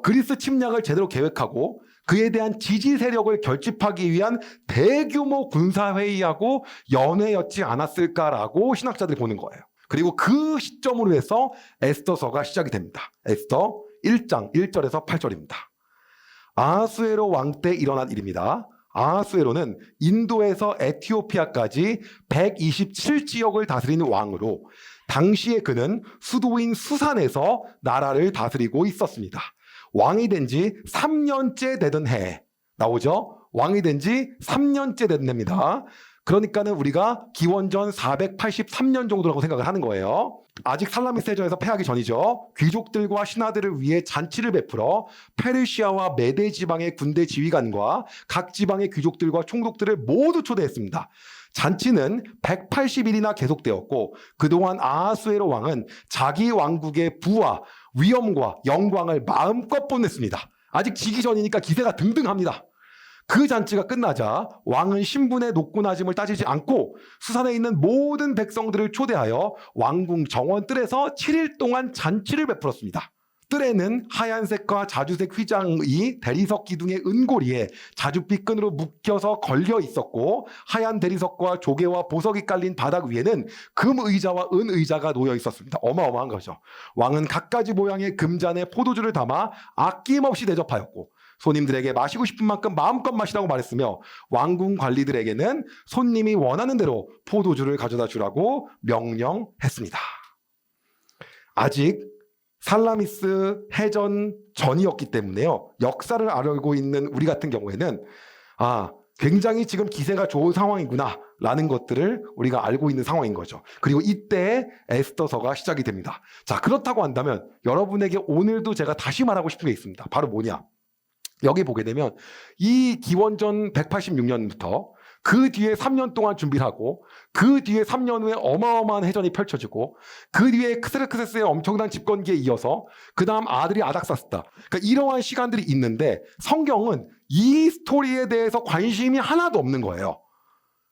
그리스 침략을 제대로 계획하고 그에 대한 지지 세력을 결집하기 위한 대규모 군사회의하고 연회였지 않았을까라고 신학자들이 보는 거예요. 그리고 그 시점으로 해서 에스더서가 시작이 됩니다. 에스더 1장 1절에서 8절입니다. 아하수에로 왕 때 일어난 일입니다. 아하수에로는 인도에서 에티오피아까지 127지역을 다스리는 왕으로 당시에 그는 수도인 수산에서 나라를 다스리고 있었습니다. 왕이 된 지 3년째 되던 해 나오죠? 왕이 된 지 3년째 된 해입니다. 그러니까는 우리가 기원전 483년 정도라고 생각을 하는 거예요. 아직 살라미스 해전에서 패하기 전이죠. 귀족들과 신하들을 위해 잔치를 베풀어 페르시아와 메데 지방의 군대 지휘관과 각 지방의 귀족들과 총독들을 모두 초대했습니다. 잔치는 180일이나 계속되었고 그동안 아하수에로 왕은 자기 왕국의 부와 위엄과 영광을 마음껏 뽐냈습니다. 아직 지기 전이니까 기세가 등등합니다. 그 잔치가 끝나자 왕은 신분의 높고낮음을 따지지 않고 수산에 있는 모든 백성들을 초대하여 왕궁 정원 뜰에서 7일 동안 잔치를 베풀었습니다. 뜰에는 하얀색과 자주색 휘장의 대리석 기둥의 은고리에 자줏빛 끈으로 묶여서 걸려 있었고 하얀 대리석과 조개와 보석이 깔린 바닥 위에는 금 의자와 은 의자가 놓여 있었습니다. 어마어마한 거죠. 왕은 갖가지 모양의 금잔에 포도주를 담아 아낌없이 대접하였고 손님들에게 마시고 싶은 만큼 마음껏 마시라고 말했으며 왕궁 관리들에게는 손님이 원하는 대로 포도주를 가져다 주라고 명령했습니다. 아직 살라미스 해전 전이었기 때문에요. 역사를 알고 있는 우리 같은 경우에는 굉장히 지금 기세가 좋은 상황이구나 라는 것들을 우리가 알고 있는 상황인 거죠. 그리고 이때 에스더서가 시작이 됩니다. 자, 그렇다고 한다면 여러분에게 오늘도 제가 다시 말하고 싶은 게 있습니다. 바로 뭐냐? 여기 보게 되면 이 기원전 186년부터 그 뒤에 3년 동안 준비를 하고 그 뒤에 3년 후에 어마어마한 해전이 펼쳐지고 그 뒤에 크세르크세스의 엄청난 집권기에 이어서 그 다음 아들이 아닥사스다. 그러니까 이러한 시간들이 있는데 성경은 이 스토리에 대해서 관심이 하나도 없는 거예요.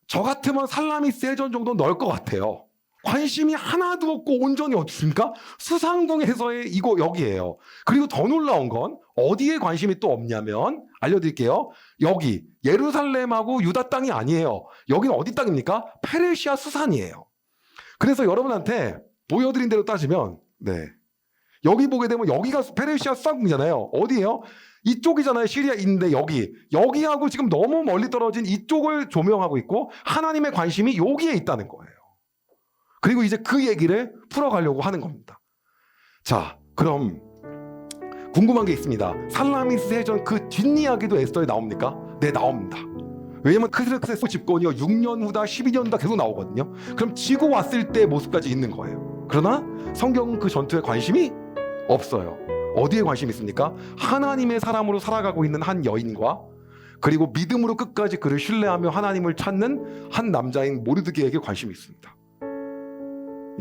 저 같으면 살라미스 해전 정도 넣을 것 같아요. 관심이 하나도 없고 온전히 어딨습니까? 수상궁에서의 이거 여기예요. 그리고 더 놀라운 건 어디에 관심이 또 없냐면 알려드릴게요. 여기 예루살렘하고 유다 땅이 아니에요. 여기는 어디 땅입니까? 페르시아 수산이에요. 그래서 여러분한테 보여드린 대로 따지면 여기 보게 되면 여기가 페르시아 수상궁이잖아요. 어디예요? 이쪽이잖아요. 시리아 있는데 여기하고 지금 너무 멀리 떨어진 이쪽을 조명하고 있고 하나님의 관심이 여기에 있다는 거예요. 그리고 이제 그 얘기를 풀어가려고 하는 겁니다. 자, 그럼 궁금한 게 있습니다. 살라미스 해전 그 뒷이야기도 에스더에 나옵니까? 네, 나옵니다. 왜냐면 크세르크세스 집권이요 6년 후다 12년 후다 계속 나오거든요. 그럼 지고 왔을 때 모습까지 있는 거예요. 그러나 성경은 그 전투에 관심이 없어요. 어디에 관심이 있습니까? 하나님의 사람으로 살아가고 있는 한 여인과 그리고 믿음으로 끝까지 그를 신뢰하며 하나님을 찾는 한 남자인 모르드게에게 관심이 있습니다.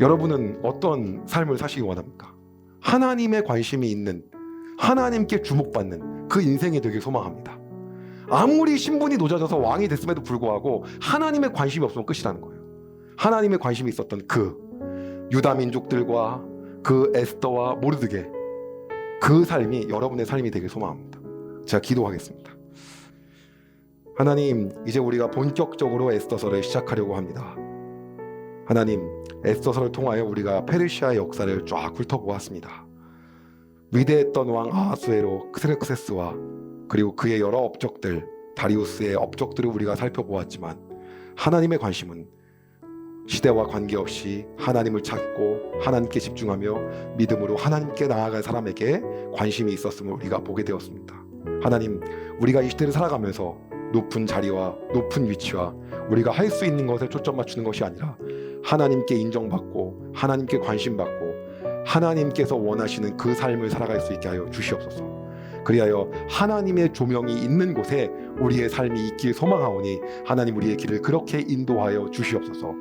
여러분은 어떤 삶을 사시기 원합니까? 하나님의 관심이 있는, 하나님께 주목받는 그 인생이 되길 소망합니다. 아무리 신분이 높아져서 왕이 됐음에도 불구하고 하나님의 관심이 없으면 끝이라는 거예요. 하나님의 관심이 있었던 그 유다 민족들과 그 에스더와 모르드게, 그 삶이 여러분의 삶이 되길 소망합니다. 제가 기도하겠습니다. 하나님, 이제 우리가 본격적으로 에스더서를 시작하려고 합니다. 하나님, 에스더서를 통하여 우리가 페르시아의 역사를 쫙 훑어보았습니다. 위대했던 왕 아하수에로 크세르크세스와 그리고 그의 여러 업적들, 다리우스의 업적들을 우리가 살펴보았지만 하나님의 관심은 시대와 관계없이 하나님을 찾고 하나님께 집중하며 믿음으로 하나님께 나아갈 사람에게 관심이 있었음을 우리가 보게 되었습니다. 하나님, 우리가 이 시대를 살아가면서 높은 자리와 높은 위치와 우리가 할 수 있는 것에 초점 맞추는 것이 아니라 하나님께 인정받고 하나님께 관심받고 하나님께서 원하시는 그 삶을 살아갈 수 있게 하여 주시옵소서. 그리하여 하나님의 조명이 있는 곳에 우리의 삶이 있길 소망하오니 하나님 우리의 길을 그렇게 인도하여 주시옵소서.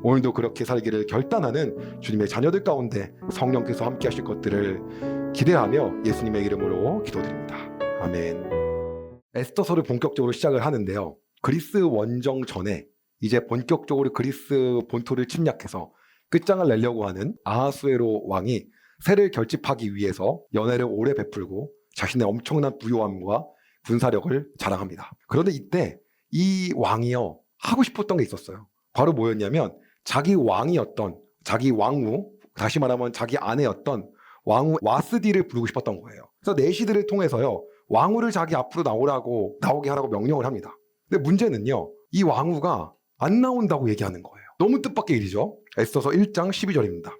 오늘도 그렇게 살기를 결단하는 주님의 자녀들 가운데 성령께서 함께 하실 것들을 기대하며 예수님의 이름으로 기도드립니다. 아멘. 에스더서를 본격적으로 시작을 하는데요. 그리스 원정 전에 이제 본격적으로 그리스 본토를 침략해서 끝장을 내려고 하는 아하수에로 왕이 세를 결집하기 위해서 연회를 오래 베풀고 자신의 엄청난 부요함과 군사력을 자랑합니다. 그런데 이때 이 왕이요 하고 싶었던 게 있었어요. 바로 뭐였냐면 자기 왕이었던 자기 왕후, 다시 말하면 자기 아내였던 왕후 와스디를 부르고 싶었던 거예요. 그래서 내시들을 통해서요 왕후를 자기 앞으로 나오게 하라고 명령을 합니다. 근데 문제는요 이 왕후가 안 나온다고 얘기하는 거예요. 너무 뜻밖의 일이죠. 에스더서 1장 12절입니다.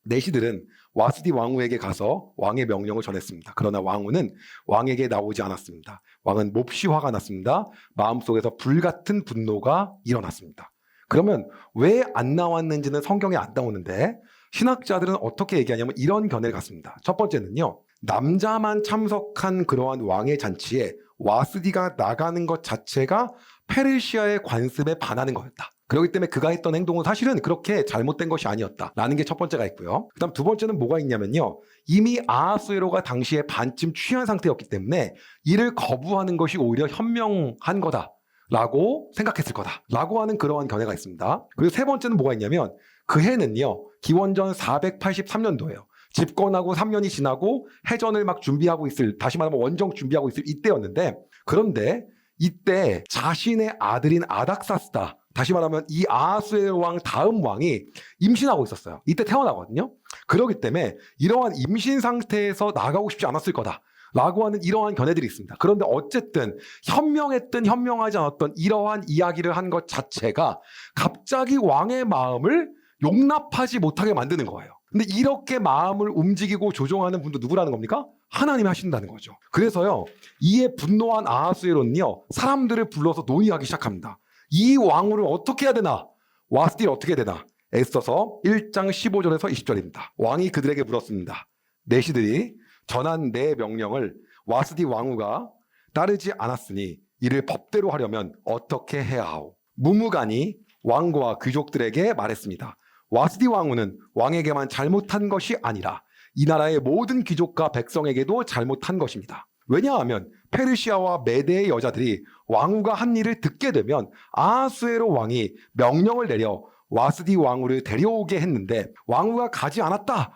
내시들은 와스디 왕후에게 가서 왕의 명령을 전했습니다. 그러나 왕후는 왕에게 나오지 않았습니다. 왕은 몹시 화가 났습니다. 마음속에서 불같은 분노가 일어났습니다. 그러면 왜 안 나왔는지는 성경에 안 나오는데 신학자들은 어떻게 얘기하냐면 이런 견해를 갖습니다. 첫 번째는요. 남자만 참석한 그러한 왕의 잔치에 와스디가 나가는 것 자체가 페르시아의 관습에 반하는 거였다. 그렇기 때문에 그가 했던 행동은 사실은 그렇게 잘못된 것이 아니었다라는 게 첫 번째가 있고요. 그다음 두 번째는 뭐가 있냐면요. 이미 아하수에로가 당시에 반쯤 취한 상태였기 때문에 이를 거부하는 것이 오히려 현명한 거다라고 생각했을 거다라고 하는 그러한 견해가 있습니다. 그리고 세 번째는 뭐가 있냐면 그 해는요. 기원전 483년도예요. 집권하고 3년이 지나고 해전을 막 준비하고 있을, 다시 말하면 원정 준비하고 있을 이때였는데, 그런데 이때 자신의 아들인 아닥사스다, 다시 말하면 이 아하수에로 왕 다음 왕이 임신하고 있었어요. 이때 태어나거든요. 그렇기 때문에 이러한 임신 상태에서 나가고 싶지 않았을 거다 라고 하는 이러한 견해들이 있습니다. 그런데 어쨌든 현명했든 현명하지 않았던 이러한 이야기를 한 것 자체가 갑자기 왕의 마음을 용납하지 못하게 만드는 거예요. 근데 이렇게 마음을 움직이고 조종하는 분도 누구라는 겁니까? 하나님이 하신다는 거죠. 그래서요, 이에 분노한 아하수에로는요, 사람들을 불러서 논의하기 시작합니다. 이 왕후를 어떻게 해야 되나? 와스디를 어떻게 해야 되나? 에스더서 1장 15절에서 20절입니다. 왕이 그들에게 물었습니다. 내시들이 전한 내 명령을 와스디 왕후가 따르지 않았으니 이를 법대로 하려면 어떻게 해야 하오? 무무간이 왕과 귀족들에게 말했습니다. 와스디 왕후는 왕에게만 잘못한 것이 아니라 이 나라의 모든 귀족과 백성에게도 잘못한 것입니다. 왜냐하면 페르시아와 메대의 여자들이 왕후가 한 일을 듣게 되면 아하수에로 왕이 명령을 내려 와스디 왕후를 데려오게 했는데 왕후가 가지 않았다고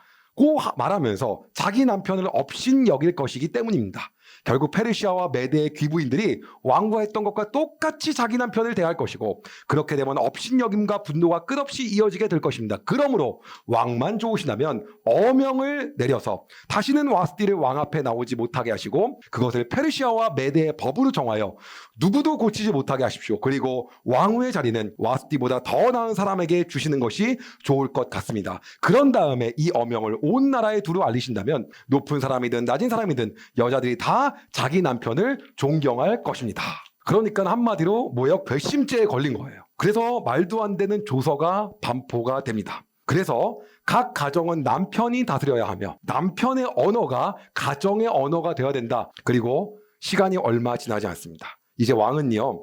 말하면서 자기 남편을 업신여길 것이기 때문입니다. 결국 페르시아와 메대의 귀부인들이 왕후가 했던 것과 똑같이 자기 남편을 대할 것이고, 그렇게 되면 업신여김과 분노가 끝없이 이어지게 될 것입니다. 그러므로 왕만 좋으시다면 어명을 내려서 다시는 와스디를 왕 앞에 나오지 못하게 하시고 그것을 페르시아와 메대의 법으로 정하여 누구도 고치지 못하게 하십시오. 그리고 왕후의 자리는 와스디보다 더 나은 사람에게 주시는 것이 좋을 것 같습니다. 그런 다음에 이 어명을 온 나라에 두루 알리신다면 높은 사람이든 낮은 사람이든 여자들이 다 자기 남편을 존경할 것입니다. 그러니까 한마디로 뭐예요? 괘씸죄에 걸린 거예요. 그래서 말도 안 되는 조서가 반포가 됩니다. 그래서 각 가정은 남편이 다스려야 하며 남편의 언어가 가정의 언어가 되어야 된다. 그리고 시간이 얼마 지나지 않습니다. 이제 왕은요,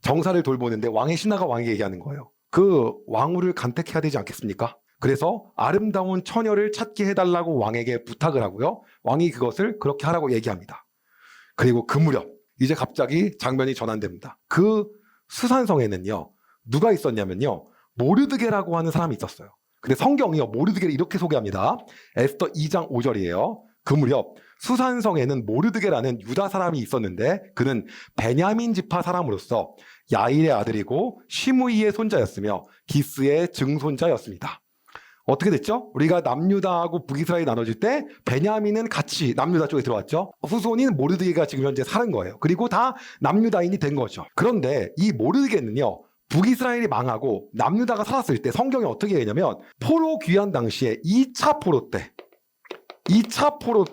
정사를 돌보는데 왕의 신하가 왕에게 얘기하는 거예요. 그 왕후를 간택해야 되지 않겠습니까? 그래서 아름다운 처녀를 찾게 해달라고 왕에게 부탁을 하고요. 왕이 그것을 그렇게 하라고 얘기합니다. 그리고 그 무렵 이제 갑자기 장면이 전환됩니다. 그 수산성에는요, 누가 있었냐면요, 모르드게라고 하는 사람이 있었어요. 근데 성경이요, 모르드게를 이렇게 소개합니다. 에스더 2장 5절이에요. 그 무렵 수산성에는 모르드게라는 유다 사람이 있었는데 그는 베냐민 지파 사람으로서 야일의 아들이고 시므이의 손자였으며 기스의 증손자였습니다. 어떻게 됐죠? 우리가 남유다하고 북이스라엘이 나눠질 때 베냐민은 같이 남유다 쪽에 들어왔죠. 후손인 모르드게가 지금 현재 사는 거예요. 그리고 다 남유다인이 된 거죠. 그런데 이 모르드게는요, 북이스라엘이 망하고 남유다가 살았을 때 성경이 어떻게 얘기하냐면 포로 귀환 당시에 2차 포로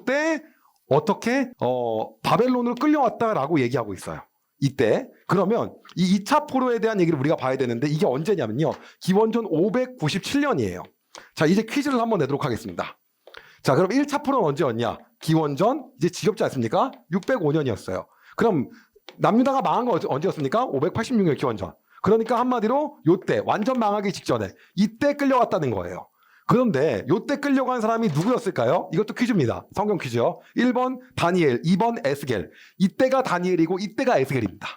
때 어떻게 바벨론으로 끌려왔다라고 얘기하고 있어요. 이때 그러면 이 2차 포로에 대한 얘기를 우리가 봐야 되는데 이게 언제냐면요, 기원전 597년이에요. 자, 이제 퀴즈를 한번 내도록 하겠습니다. 자, 그럼 1차 포로는 언제였냐? 기원전 이제 지겹지 않습니까? 605년이었어요. 그럼 남유다가 망한 거 언제였습니까? 586년 기원전. 그러니까 한마디로 요때 완전 망하기 직전에 이때 끌려왔다는 거예요. 그런데 요때 끌려간 사람이 누구였을까요? 이것도 퀴즈입니다. 성경 퀴즈요. 1번 다니엘, 2번 에스겔. 이때가 다니엘이고 이때가 에스겔입니다.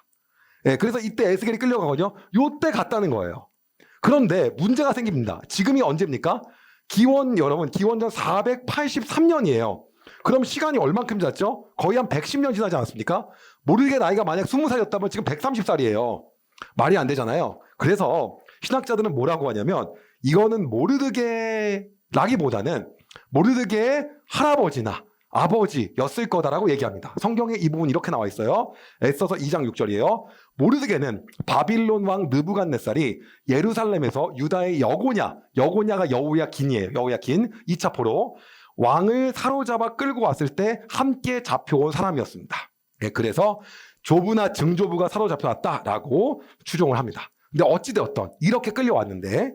예, 그래서 이때 에스겔이 끌려가거든요. 요때 갔다는 거예요. 그런데 문제가 생깁니다. 지금이 언제입니까? 여러분 기원전 483년이에요. 그럼 시간이 얼만큼 지났죠? 거의 한 110년 지나지 않았습니까? 모르게 나이가 만약 20살이었다면 지금 130살이에요. 말이 안 되잖아요. 그래서 신학자들은 뭐라고 하냐면 이거는 모르드게라기보다는 모르드게의 할아버지나 아버지였을 거다라고 얘기합니다. 성경에 이 부분 이렇게 나와 있어요. 에스더서 2장 6절이에요. 모르드게는 바빌론 왕 느부갓네살이 예루살렘에서 유다의 여고냐가 여우야긴이에요. 여우야긴 2차 포로 왕을 사로잡아 끌고 왔을 때 함께 잡혀온 사람이었습니다. 네, 그래서 조부나 증조부가 사로잡혀왔다라고 추정을 합니다. 근데 어찌되었던 이렇게 끌려왔는데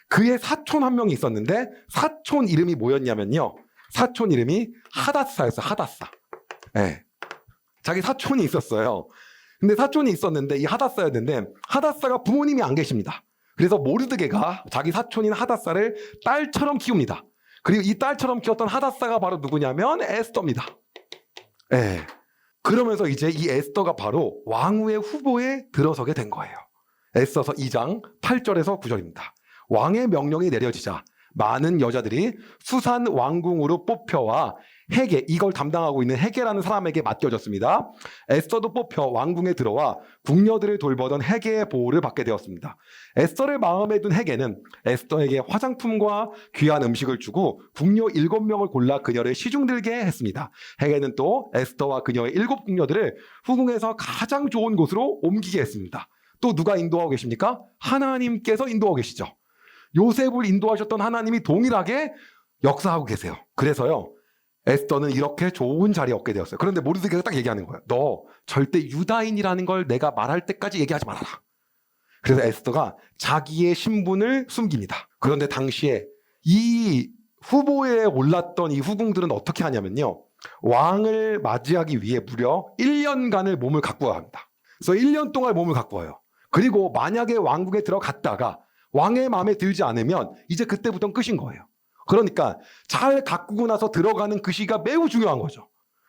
그의 사촌 한 명이 있었는데 사촌 이름이 뭐였냐면요. 사촌 이름이 하닷사였어요. 하닷사. 네. 자기 사촌이 있었어요. 근데 사촌이 있었는데 이 하닷사였는데 하닷사가 부모님이 안 계십니다. 그래서 모르드게가 자기 사촌인 하닷사를 딸처럼 키웁니다. 그리고 이 딸처럼 키웠던 하닷사가 바로 누구냐면 에스더입니다. 네. 그러면서 이제 이 에스더가 바로 왕후의 후보에 들어서게 된 거예요. 에스더서 2장 8절에서 9절입니다. 왕의 명령이 내려지자 많은 여자들이 수산 왕궁으로 뽑혀와 헤게, 이걸 담당하고 있는 헤게라는 사람에게 맡겨졌습니다. 에스더도 뽑혀 왕궁에 들어와 궁녀들을 돌보던 헤게의 보호를 받게 되었습니다. 에스더를 마음에 둔 헤게는 에스더에게 화장품과 귀한 음식을 주고 궁녀 7명을 골라 그녀를 시중들게 했습니다. 헤게는 또 에스더와 그녀의 7궁녀들을 후궁에서 가장 좋은 곳으로 옮기게 했습니다. 또 누가 인도하고 계십니까? 하나님께서 인도하고 계시죠. 요셉을 인도하셨던 하나님이 동일하게 역사하고 계세요. 그래서요, 에스더는 이렇게 좋은 자리에 얻게 되었어요. 그런데 모르드게가 딱 얘기하는 거예요. 너 절대 유다인이라는 걸 내가 말할 때까지 얘기하지 말아라. 그래서 에스더가 자기의 신분을 숨깁니다. 그런데 당시에 이 후보에 올랐던 이 후궁들은 어떻게 하냐면요, 왕을 맞이하기 위해 무려 1년간을 몸을 가꾸어야 합니다. 그래서 1년 동안 몸을 가꾸어요. 그리고 만약에 왕궁에 들어갔다가 왕의 마음에 들지 않으면 이제 그때부터는 끝인 거예요. 그러니까 잘 가꾸고 나서 들어가는 그 시기가 매우 중요한 거죠.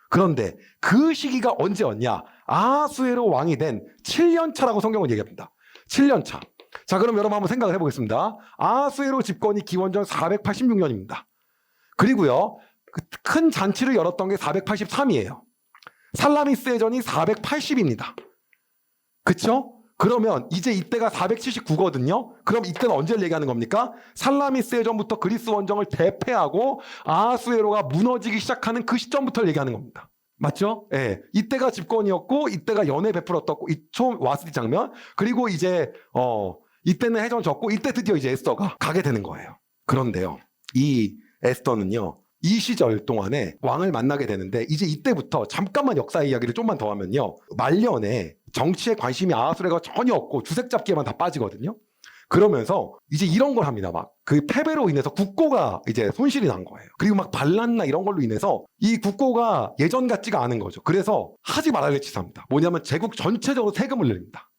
그런데 그 시기가 언제였냐? 아하수에로 왕이 된 7년 차라고 성경은 얘기합니다. 7년 차. 자, 그럼 여러분 한번 생각을 해보겠습니다. 아하수에로 집권이 기원전 486년입니다. 그리고요, 큰 잔치를 열었던 게 483이에요. 살라미스의 전이 480입니다. 그쵸? 그러면 이제 이때가 479거든요. 그럼 이때는 언제를 얘기하는 겁니까? 살라미스의 전부터 그리스 원정을 대패하고 아하수에로가 무너지기 시작하는 그 시점부터를 얘기하는 겁니다. 맞죠? 예. 이때가 집권이었고 이때가 연애 베풀었던 이 처음 왔을 때 장면. 그리고 이제 이때는 해전 졌고 이때 드디어 이제 에스더가 가게 되는 거예요. 그런데요, 이 에스더는요, 이 시절 동안에 왕을 만나게 되는데 이제 이때부터 잠깐만 역사 이야기를 좀만 더 하면요, 말년에 정치에 관심이 아하수에로가 전혀 없고 주색 잡기에만 다 빠지거든요. 그러면서 이제 이런 걸 합니다. 막 그 패배로 인해서 국고가 이제 손실이 난 거예요. 그리고 막 반란나 이런 걸로 인해서 이 국고가 예전 같지가 않은 거죠. 그래서 하지 말아야 짓합니다. 뭐냐면 제국 전체적으로 세금을 늘립니다.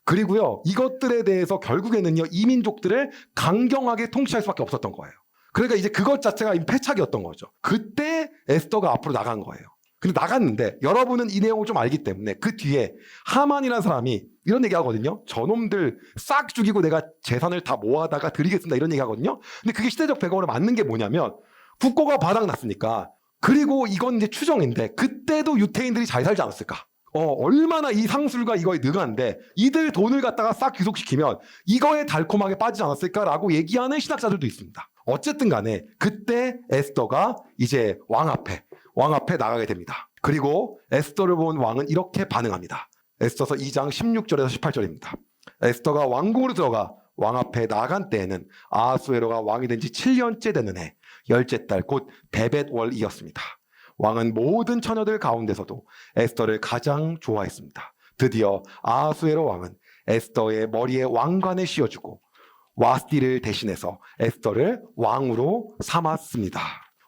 그리고요, 이것들에 대해서 결국에는요, 이민족들을 강경하게 통치할 수밖에 없었던 거예요. 그러니까 이제 그것 자체가 패착이었던 거죠. 그때 에스더가 앞으로 나간 거예요. 근데 나갔는데 여러분은 이 내용을 좀 알기 때문에 그 뒤에 하만이라는 사람이 이런 얘기 하거든요. 저놈들 싹 죽이고 내가 재산을 다 모아다가 드리겠습니다, 이런 얘기 하거든요. 근데 그게 시대적 배경으로 맞는 게 뭐냐면 국고가 바닥났으니까. 그리고 이건 이제 추정인데 그때도 유태인들이 잘 살지 않았을까? 얼마나 이 상술과 이거에 능한데 이들 돈을 갖다가 싹 귀속시키면 이거에 달콤하게 빠지지 않았을까라고 얘기하는 신학자들도 있습니다. 어쨌든 간에 그때 에스더가 이제 왕 앞에 나가게 됩니다. 그리고 에스더를 본 왕은 이렇게 반응합니다. 에스더서 2장 16절에서 18절입니다. 에스더가 왕궁으로 들어가 왕 앞에 나간 때에는 아하수에로가 왕이 된 지 7년째 되는 해, 10째 달 곧 데벳월이었습니다. 왕은 모든 처녀들 가운데서도 에스더를 가장 좋아했습니다. 드디어 아하수에로 왕은 에스더의 머리에 왕관을 씌워주고 와스티를 대신해서 에스더를 왕으로 삼았습니다.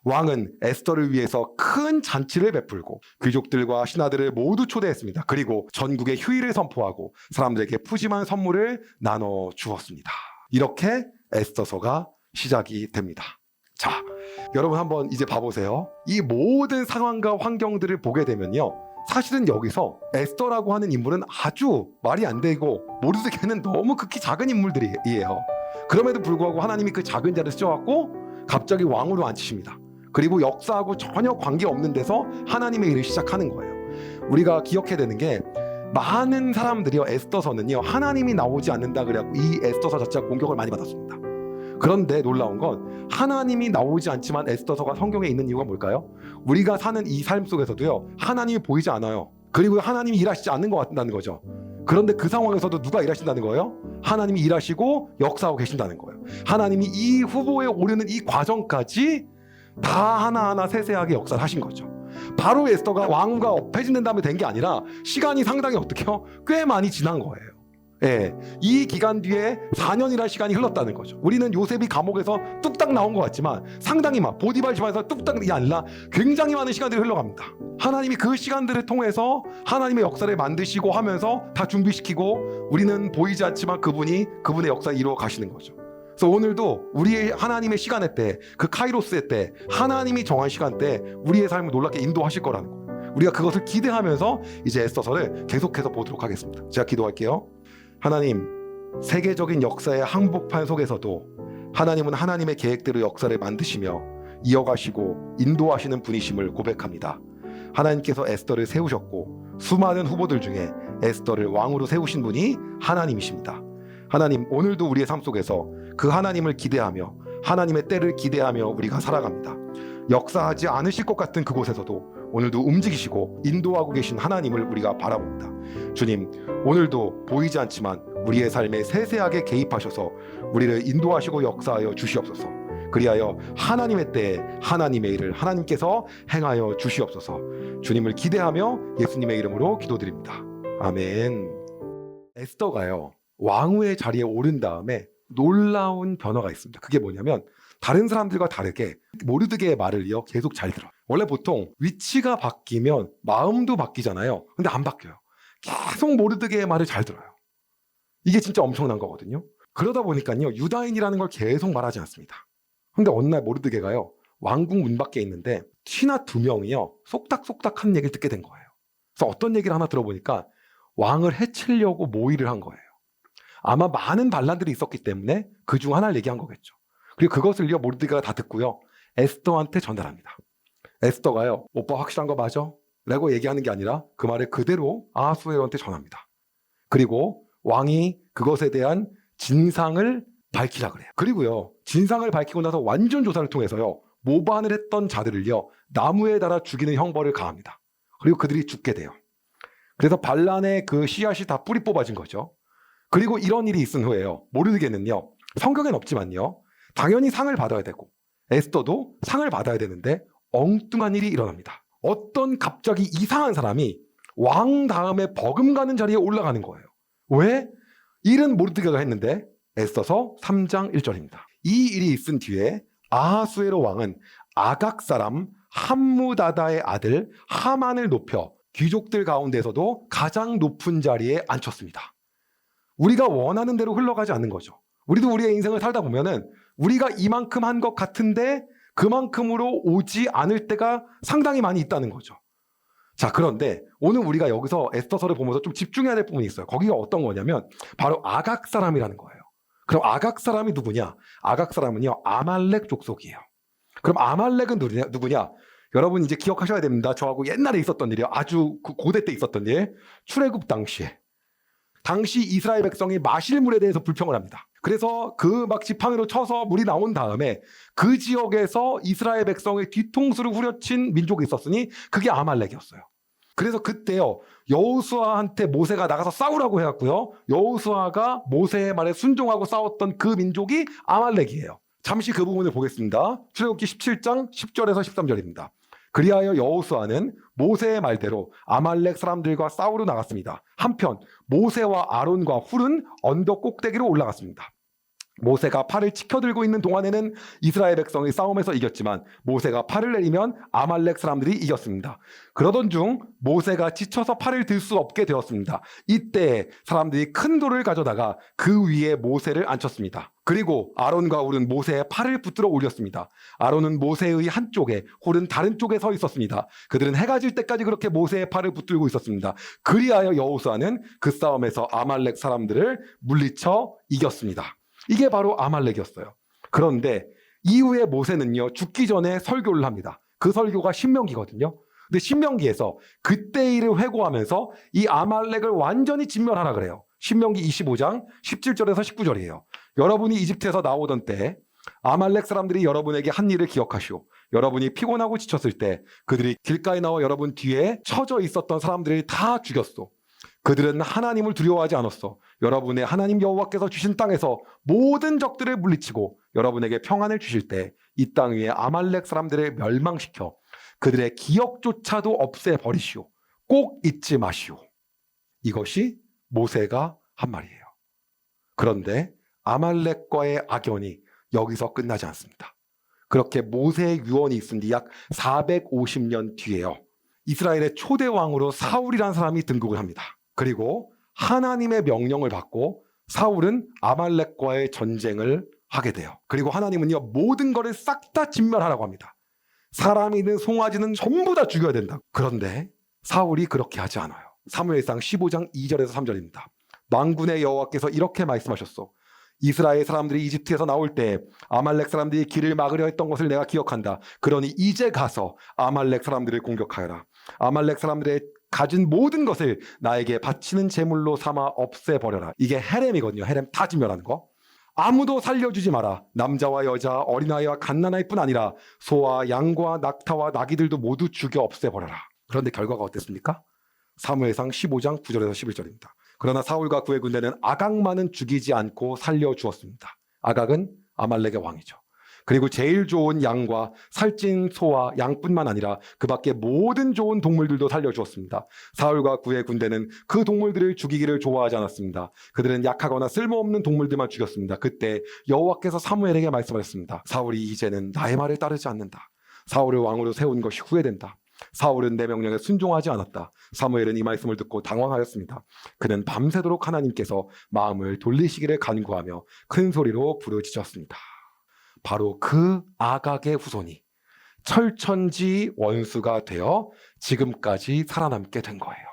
왕은 에스더를 위해서 큰 잔치를 베풀고 귀족들과 신하들을 모두 초대했습니다. 그리고 전국에 휴일을 선포하고 사람들에게 푸짐한 선물을 나눠 주었습니다. 이렇게 에스더서가 시작이 됩니다. 자, 여러분 한번 이제 봐보세요. 이 모든 상황과 환경들을 보게 되면요, 사실은 여기서 에스더라고 하는 인물은 아주 말이 안 되고 모르드게는 너무 극히 작은 인물들이에요. 그럼에도 불구하고 하나님이 그 작은 자를 쓰셔갖고 갑자기 왕으로 앉히십니다. 그리고 역사하고 전혀 관계없는 데서 하나님의 일을 시작하는 거예요. 우리가 기억해야 되는 게, 많은 사람들이요, 에스더서는요, 하나님이 나오지 않는다 그래갖고 이 에스더서 자체가 공격을 많이 받았습니다. 그런데 놀라운 건 하나님이 나오지 않지만 에스더서가 성경에 있는 이유가 뭘까요? 우리가 사는 이 삶 속에서도요, 하나님이 보이지 않아요. 그리고 하나님이 일하시지 않는 것 같다는 거죠. 그런데 그 상황에서도 누가 일하신다는 거예요? 하나님이 일하시고 역사하고 계신다는 거예요. 하나님이 이 후보에 오르는 이 과정까지 다 하나하나 세세하게 역사를 하신 거죠. 바로 에스더가 왕과 폐진된 다음에 된 게 아니라 시간이 상당히 어떻게요? 꽤 많이 지난 거예요. 예, 이 기간 뒤에 4년이라는 시간이 흘렀다는 거죠. 우리는 요셉이 감옥에서 뚝딱 나온 것 같지만 상당히 보디발 집안에서 뚝딱이 아니라 굉장히 많은 시간들이 흘러갑니다. 하나님이 그 시간들을 통해서 하나님의 역사를 만드시고 하면서 다 준비시키고, 우리는 보이지 않지만 그분의 역사를 이루어 가시는 거죠. 그래서 오늘도 우리의 하나님의 시간의 때, 그 카이로스의 때, 하나님이 정한 시간대 우리의 삶을 놀랍게 인도하실 거라는 거예요. 우리가 그것을 기대하면서 이제 에스더서를 계속해서 보도록 하겠습니다. 제가 기도할게요. 하나님, 세계적인 역사의 항복판 속에서도 하나님은 하나님의 계획대로 역사를 만드시며 이어가시고 인도하시는 분이심을 고백합니다. 하나님께서 에스더를 세우셨고 수많은 후보들 중에 에스더를 왕으로 세우신 분이 하나님이십니다. 하나님, 오늘도 우리의 삶 속에서 그 하나님을 기대하며 하나님의 때를 기대하며 우리가 살아갑니다. 역사하지 않으실 것 같은 그곳에서도 오늘도 움직이시고 인도하고 계신 하나님을 우리가 바라봅니다. 주님, 오늘도 보이지 않지만 우리의 삶에 세세하게 개입하셔서 우리를 인도하시고 역사하여 주시옵소서. 그리하여 하나님의 때에 하나님의 일을 하나님께서 행하여 주시옵소서. 주님을 기대하며 예수님의 이름으로 기도드립니다. 아멘. 에스더가요, 왕후의 자리에 오른 다음에 놀라운 변화가 있습니다. 그게 뭐냐면, 다른 사람들과 다르게 모르드게의 말을 계속 잘 들어요. 원래 보통 위치가 바뀌면 마음도 바뀌잖아요. 근데 안 바뀌어요. 계속 모르드게의 말을 잘 들어요. 이게 진짜 엄청난 거거든요. 그러다 보니까요, 유다인이라는 걸 계속 말하지 않습니다. 근데 어느 날 모르드게가요, 왕궁 문 밖에 있는데 신하 2명이요 속닥속닥 하는 얘기를 듣게 된 거예요. 그래서 어떤 얘기를 하나 들어보니까 왕을 해치려고 모의를 한 거예요. 아마 많은 반란들이 있었기 때문에 그중 하나를 얘기한 거겠죠. 그리고 그것을요, 모르드게가 다 듣고요, 에스더한테 전달합니다. 에스더가요, 오빠 확실한 거 맞아? 라고 얘기하는 게 아니라 그 말을 그대로 아하수에로한테 전합니다. 그리고 왕이 그것에 대한 진상을 밝히라 그래요. 그리고요, 진상을 밝히고 나서 완전 조사를 통해서요, 모반을 했던 자들을요, 나무에 달아 죽이는 형벌을 가합니다. 그리고 그들이 죽게 돼요. 그래서 반란의 그 씨앗이 다 뿌리 뽑아진 거죠. 그리고 이런 일이 있은 후에요, 모르드게는요, 성경엔 없지만요, 당연히 상을 받아야 되고 에스더도 상을 받아야 되는데 엉뚱한 일이 일어납니다. 어떤 갑자기 이상한 사람이 왕 다음에 버금가는 자리에 올라가는 거예요. 왜? 일은 모르드게가 했는데. 에스더서 3장 1절입니다. 이 일이 있은 뒤에 아하수에로 왕은 아각 사람 함무다다의 아들 하만을 높여 귀족들 가운데서도 가장 높은 자리에 앉혔습니다. 우리가 원하는 대로 흘러가지 않는 거죠. 우리도 우리의 인생을 살다 보면은 우리가 이만큼 한 것 같은데 그만큼으로 오지 않을 때가 상당히 많이 있다는 거죠. 자, 그런데 오늘 우리가 여기서 에스더서를 보면서 좀 집중해야 될 부분이 있어요. 거기가 어떤 거냐면 바로 아각 사람이라는 거예요. 그럼 아각 사람이 누구냐? 아각 사람은요, 아말렉 족속이에요. 그럼 아말렉은 누구냐? 여러분 이제 기억하셔야 됩니다. 저하고 옛날에 있었던 일이에요. 아주 고대 때 있었던 일. 출애굽 당시에. 당시 이스라엘 백성이 마실 물에 대해서 불평을 합니다. 그래서 그 막 지팡이로 쳐서 물이 나온 다음에 그 지역에서 이스라엘 백성의 뒤통수를 후려친 민족이 있었으니 그게 아말렉이었어요. 그래서 그때요, 여호수아한테 모세가 나가서 싸우라고 해갖고요, 여호수아가 모세의 말에 순종하고 싸웠던 그 민족이 아말렉이에요. 잠시 그 부분을 보겠습니다. 출애굽기 17장 10절에서 13절입니다. 그리하여 여호수아는 모세의 말대로 아말렉 사람들과 싸우러 나갔습니다. 한편 모세와 아론과 훌은 언덕 꼭대기로 올라갔습니다. 모세가 팔을 치켜들고 있는 동안에는 이스라엘 백성이 싸움에서 이겼지만 모세가 팔을 내리면 아말렉 사람들이 이겼습니다. 그러던 중 모세가 지쳐서 팔을 들 수 없게 되었습니다. 이때 사람들이 큰 돌을 가져다가 그 위에 모세를 앉혔습니다. 그리고 아론과 홀은 모세의 팔을 붙들어 올렸습니다. 아론은 모세의 한쪽에, 홀은 다른 쪽에 서 있었습니다. 그들은 해가 질 때까지 그렇게 모세의 팔을 붙들고 있었습니다. 그리하여 여호수아는 그 싸움에서 아말렉 사람들을 물리쳐 이겼습니다. 이게 바로 아말렉이었어요. 그런데 이후에 모세는요, 죽기 전에 설교를 합니다. 그 설교가 신명기거든요. 근데 신명기에서 그때 일을 회고하면서 이 아말렉을 완전히 진멸하라 그래요. 신명기 25장 17절에서 19절이에요. 여러분이 이집트에서 나오던 때 아말렉 사람들이 여러분에게 한 일을 기억하시오. 여러분이 피곤하고 지쳤을 때 그들이 길가에 나와 여러분 뒤에 처져 있었던 사람들을 다 죽였소. 그들은 하나님을 두려워하지 않았어. 여러분의 하나님 여호와께서 주신 땅에서 모든 적들을 물리치고 여러분에게 평안을 주실 때 이 땅 위에 아말렉 사람들을 멸망시켜 그들의 기억조차도 없애버리시오. 꼭 잊지 마시오. 이것이 모세가 한 말이에요. 그런데 아말렉과의 악연이 여기서 끝나지 않습니다. 그렇게 모세의 유언이 있은 뒤 약 450년 뒤에요, 이스라엘의 초대 왕으로 사울이라는 사람이 등극을 합니다. 그리고 하나님의 명령을 받고 사울은 아말렉과의 전쟁을 하게 돼요. 그리고 하나님은요, 모든 것을 싹 다 진멸하라고 합니다. 사람이든 송아지는 전부 다 죽여야 된다. 그런데 사울이 그렇게 하지 않아요. 사무엘상 15장 2절에서 3절입니다. 만군의 여호와께서 이렇게 말씀하셨소. 이스라엘 사람들이 이집트에서 나올 때 아말렉 사람들이 길을 막으려 했던 것을 내가 기억한다. 그러니 이제 가서 아말렉 사람들을 공격하여라. 아말렉 사람들의 가진 모든 것을 나에게 바치는 제물로 삼아 없애버려라. 이게 헤렘이거든요. 헤렘 다 진멸하는 거. 아무도 살려주지 마라. 남자와 여자, 어린아이와 갓난아이뿐 아니라 소와 양과 낙타와 나귀들도 모두 죽여 없애버려라. 그런데 결과가 어땠습니까? 사무엘상 15장 9절에서 11절입니다. 그러나 사울과 그의 군대는 아각만은 죽이지 않고 살려주었습니다. 아각은 아말렉의 왕이죠. 그리고 제일 좋은 양과 살찐 소와 양뿐만 아니라 그 밖에 모든 좋은 동물들도 살려주었습니다. 사울과 그의 군대는 그 동물들을 죽이기를 좋아하지 않았습니다. 그들은 약하거나 쓸모없는 동물들만 죽였습니다. 그때 여호와께서 사무엘에게 말씀하셨습니다. 사울이 이제는 나의 말을 따르지 않는다. 사울을 왕으로 세운 것이 후회된다. 사울은 내 명령에 순종하지 않았다. 사무엘은 이 말씀을 듣고 당황하였습니다. 그는 밤새도록 하나님께서 마음을 돌리시기를 간구하며 큰 소리로 부르짖었습니다. 바로 그 아각의 후손이 철천지 원수가 되어 지금까지 살아남게 된 거예요.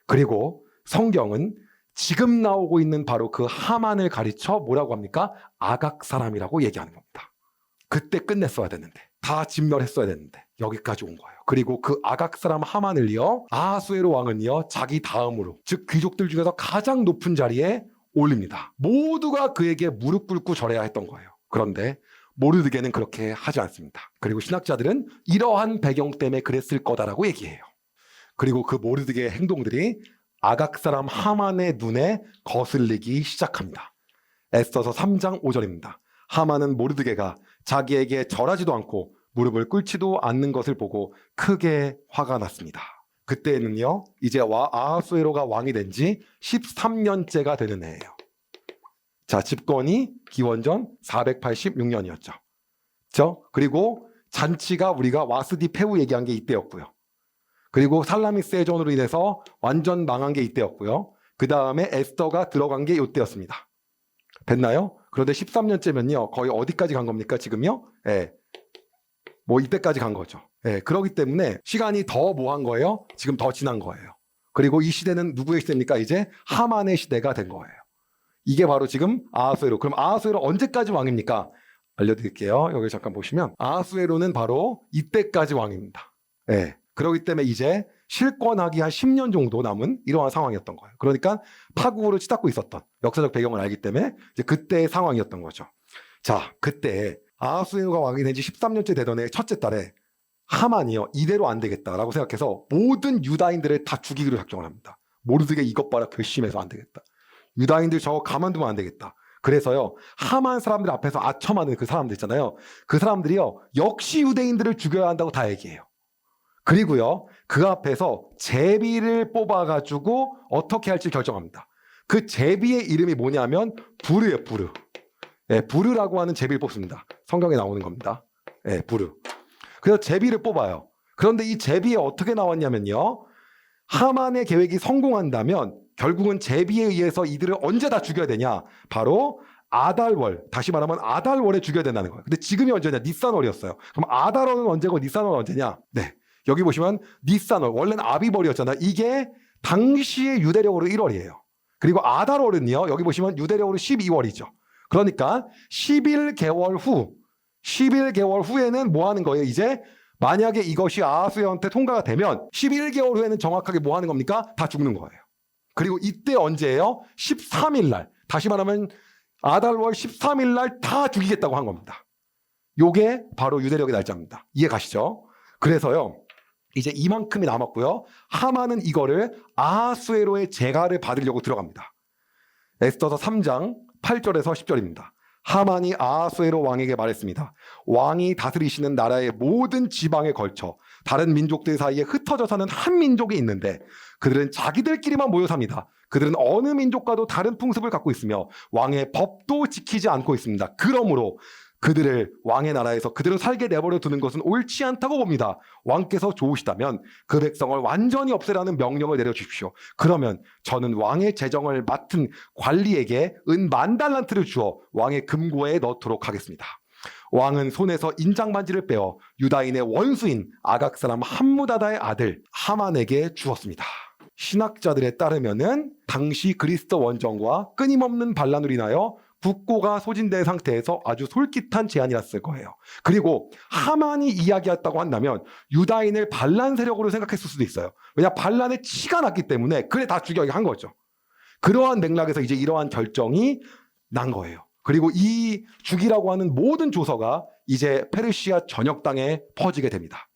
그리고 성경은 지금 나오고 있는 바로 그 하만을 가리쳐 뭐라고 합니까? 아각 사람이라고 얘기하는 겁니다. 그때 끝냈어야 됐는데, 다 진멸했어야 됐는데 여기까지 온 거예요. 그리고 그 아각 사람 하만을요, 아하수에로 왕은요, 자기 다음으로, 즉 귀족들 중에서 가장 높은 자리에 올립니다. 모두가 그에게 무릎 꿇고 절해야 했던 거예요. 그런데 모르드게는 그렇게 하지 않습니다. 그리고 신학자들은 이러한 배경 때문에 그랬을 거다라고 얘기해요. 그리고 그 모르드게의 행동들이 아각 사람 하만의 눈에 거슬리기 시작합니다. 에스더서 3장 5절입니다. 하만은 모르드게가 자기에게 절하지도 않고 무릎을 꿇지도 않는 것을 보고 크게 화가 났습니다. 그때는요, 이제 아하수에로가 왕이 된 지 13년째가 되는 해예요. 자, 집권이 기원전 486년이었죠. 그리고 잔치가 우리가 와스디 페우 얘기한 게 이때였고요. 그리고 살라미스의 전으로 인해서 완전 망한 게 이때였고요. 그 다음에 에스더가 들어간 게 이때였습니다. 됐나요? 그런데 13년째면요, 거의 어디까지 간 겁니까, 지금요? 예. 뭐 이때까지 간 거죠. 예. 그렇기 때문에 시간이 더 뭐 한 거예요? 지금 더 지난 거예요. 그리고 이 시대는 누구의 시대입니까? 이제 하만의 시대가 된 거예요. 이게 바로 지금 아하수에로. 그럼 아하수에로 언제까지 왕입니까? 알려드릴게요. 여기 잠깐 보시면 아하수에로는 바로 이때까지 왕입니다. 예. 그렇기 때문에 이제 실권하기 한 10년 정도 남은 이러한 상황이었던 거예요. 그러니까 파국으로 치닫고 있었던 역사적 배경을 알기 때문에 이제 그때의 상황이었던 거죠. 자, 그때 아하수에로가 왕이 된 지 13년째 되던 해 첫째 달에 하만이요, 이대로 안 되겠다라고 생각해서 모든 유다인들을 다 죽이기로 작정을 합니다. 모르드게 이것 봐라, 괘씸해서 안 되겠다. 유다인들 저거 가만두면 안 되겠다. 그래서요, 하만 사람들 앞에서 아첨하는 그 사람들 있잖아요. 그 사람들이요, 역시 유대인들을 죽여야 한다고 다 얘기해요. 그리고요, 그 앞에서 제비를 뽑아가지고 어떻게 할지 결정합니다. 그 제비의 이름이 뭐냐면 부르예요, 부르. 예, 부르라고 하는 제비를 뽑습니다. 성경에 나오는 겁니다. 예, 부르. 그래서 제비를 뽑아요. 그런데 이 제비에 어떻게 나왔냐면요. 하만의 계획이 성공한다면 결국은 제비에 의해서 이들을 언제 다 죽여야 되냐? 바로 아달월, 다시 말하면 아달월에 죽여야 된다는 거예요. 근데 지금이 언제냐? 니산월이었어요. 그럼 아달월은 언제고 니산월은 언제냐? 네, 여기 보시면 니산월, 원래는 아비벌이었잖아요. 이게 당시의 유대력으로 1월이에요. 그리고 아달월은요, 여기 보시면 유대력으로 12월이죠. 그러니까 11개월 후에는 뭐 하는 거예요? 이제 만약에 이것이 아하수에한테 통과가 되면 11개월 후에는 정확하게 뭐 하는 겁니까? 다 죽는 거예요. 그리고 이때 언제예요? 13일 날. 다시 말하면 아달월 13일 날 다 죽이겠다고 한 겁니다. 요게 바로 유대력의 날짜입니다. 이해 가시죠? 그래서요, 이제 이만큼이 남았고요. 하만은 이거를 아하수에로의 재가를 받으려고 들어갑니다. 에스더서 3장 8절에서 10절입니다. 하만이 아하수에로 왕에게 말했습니다. 왕이 다스리시는 나라의 모든 지방에 걸쳐 다른 민족들 사이에 흩어져 사는 한 민족이 있는데 그들은 자기들끼리만 모여 삽니다. 그들은 어느 민족과도 다른 풍습을 갖고 있으며 왕의 법도 지키지 않고 있습니다. 그러므로 그들을 왕의 나라에서 그들을 살게 내버려 두는 것은 옳지 않다고 봅니다. 왕께서 좋으시다면 그 백성을 완전히 없애라는 명령을 내려주십시오. 그러면 저는 왕의 재정을 맡은 관리에게 은 10,000달란트를 주어 왕의 금고에 넣도록 하겠습니다. 왕은 손에서 인장반지를 빼어 유다인의 원수인 아각 사람 함무다다의 아들 하만에게 주었습니다. 신학자들에 따르면은 당시 그리스도 원정과 끊임없는 반란으로 인하여 국고가 소진된 상태에서 아주 솔깃한 제안이었을 거예요. 그리고 하만이 이야기했다고 한다면 유다인을 반란 세력으로 생각했을 수도 있어요. 왜냐, 반란에 치가 났기 때문에 그래 다 죽여야 한 거죠. 그러한 맥락에서 이제 이러한 결정이 난 거예요. 그리고 이 죽이라고 하는 모든 조서가 이제 페르시아 전역 땅에 퍼지게 됩니다.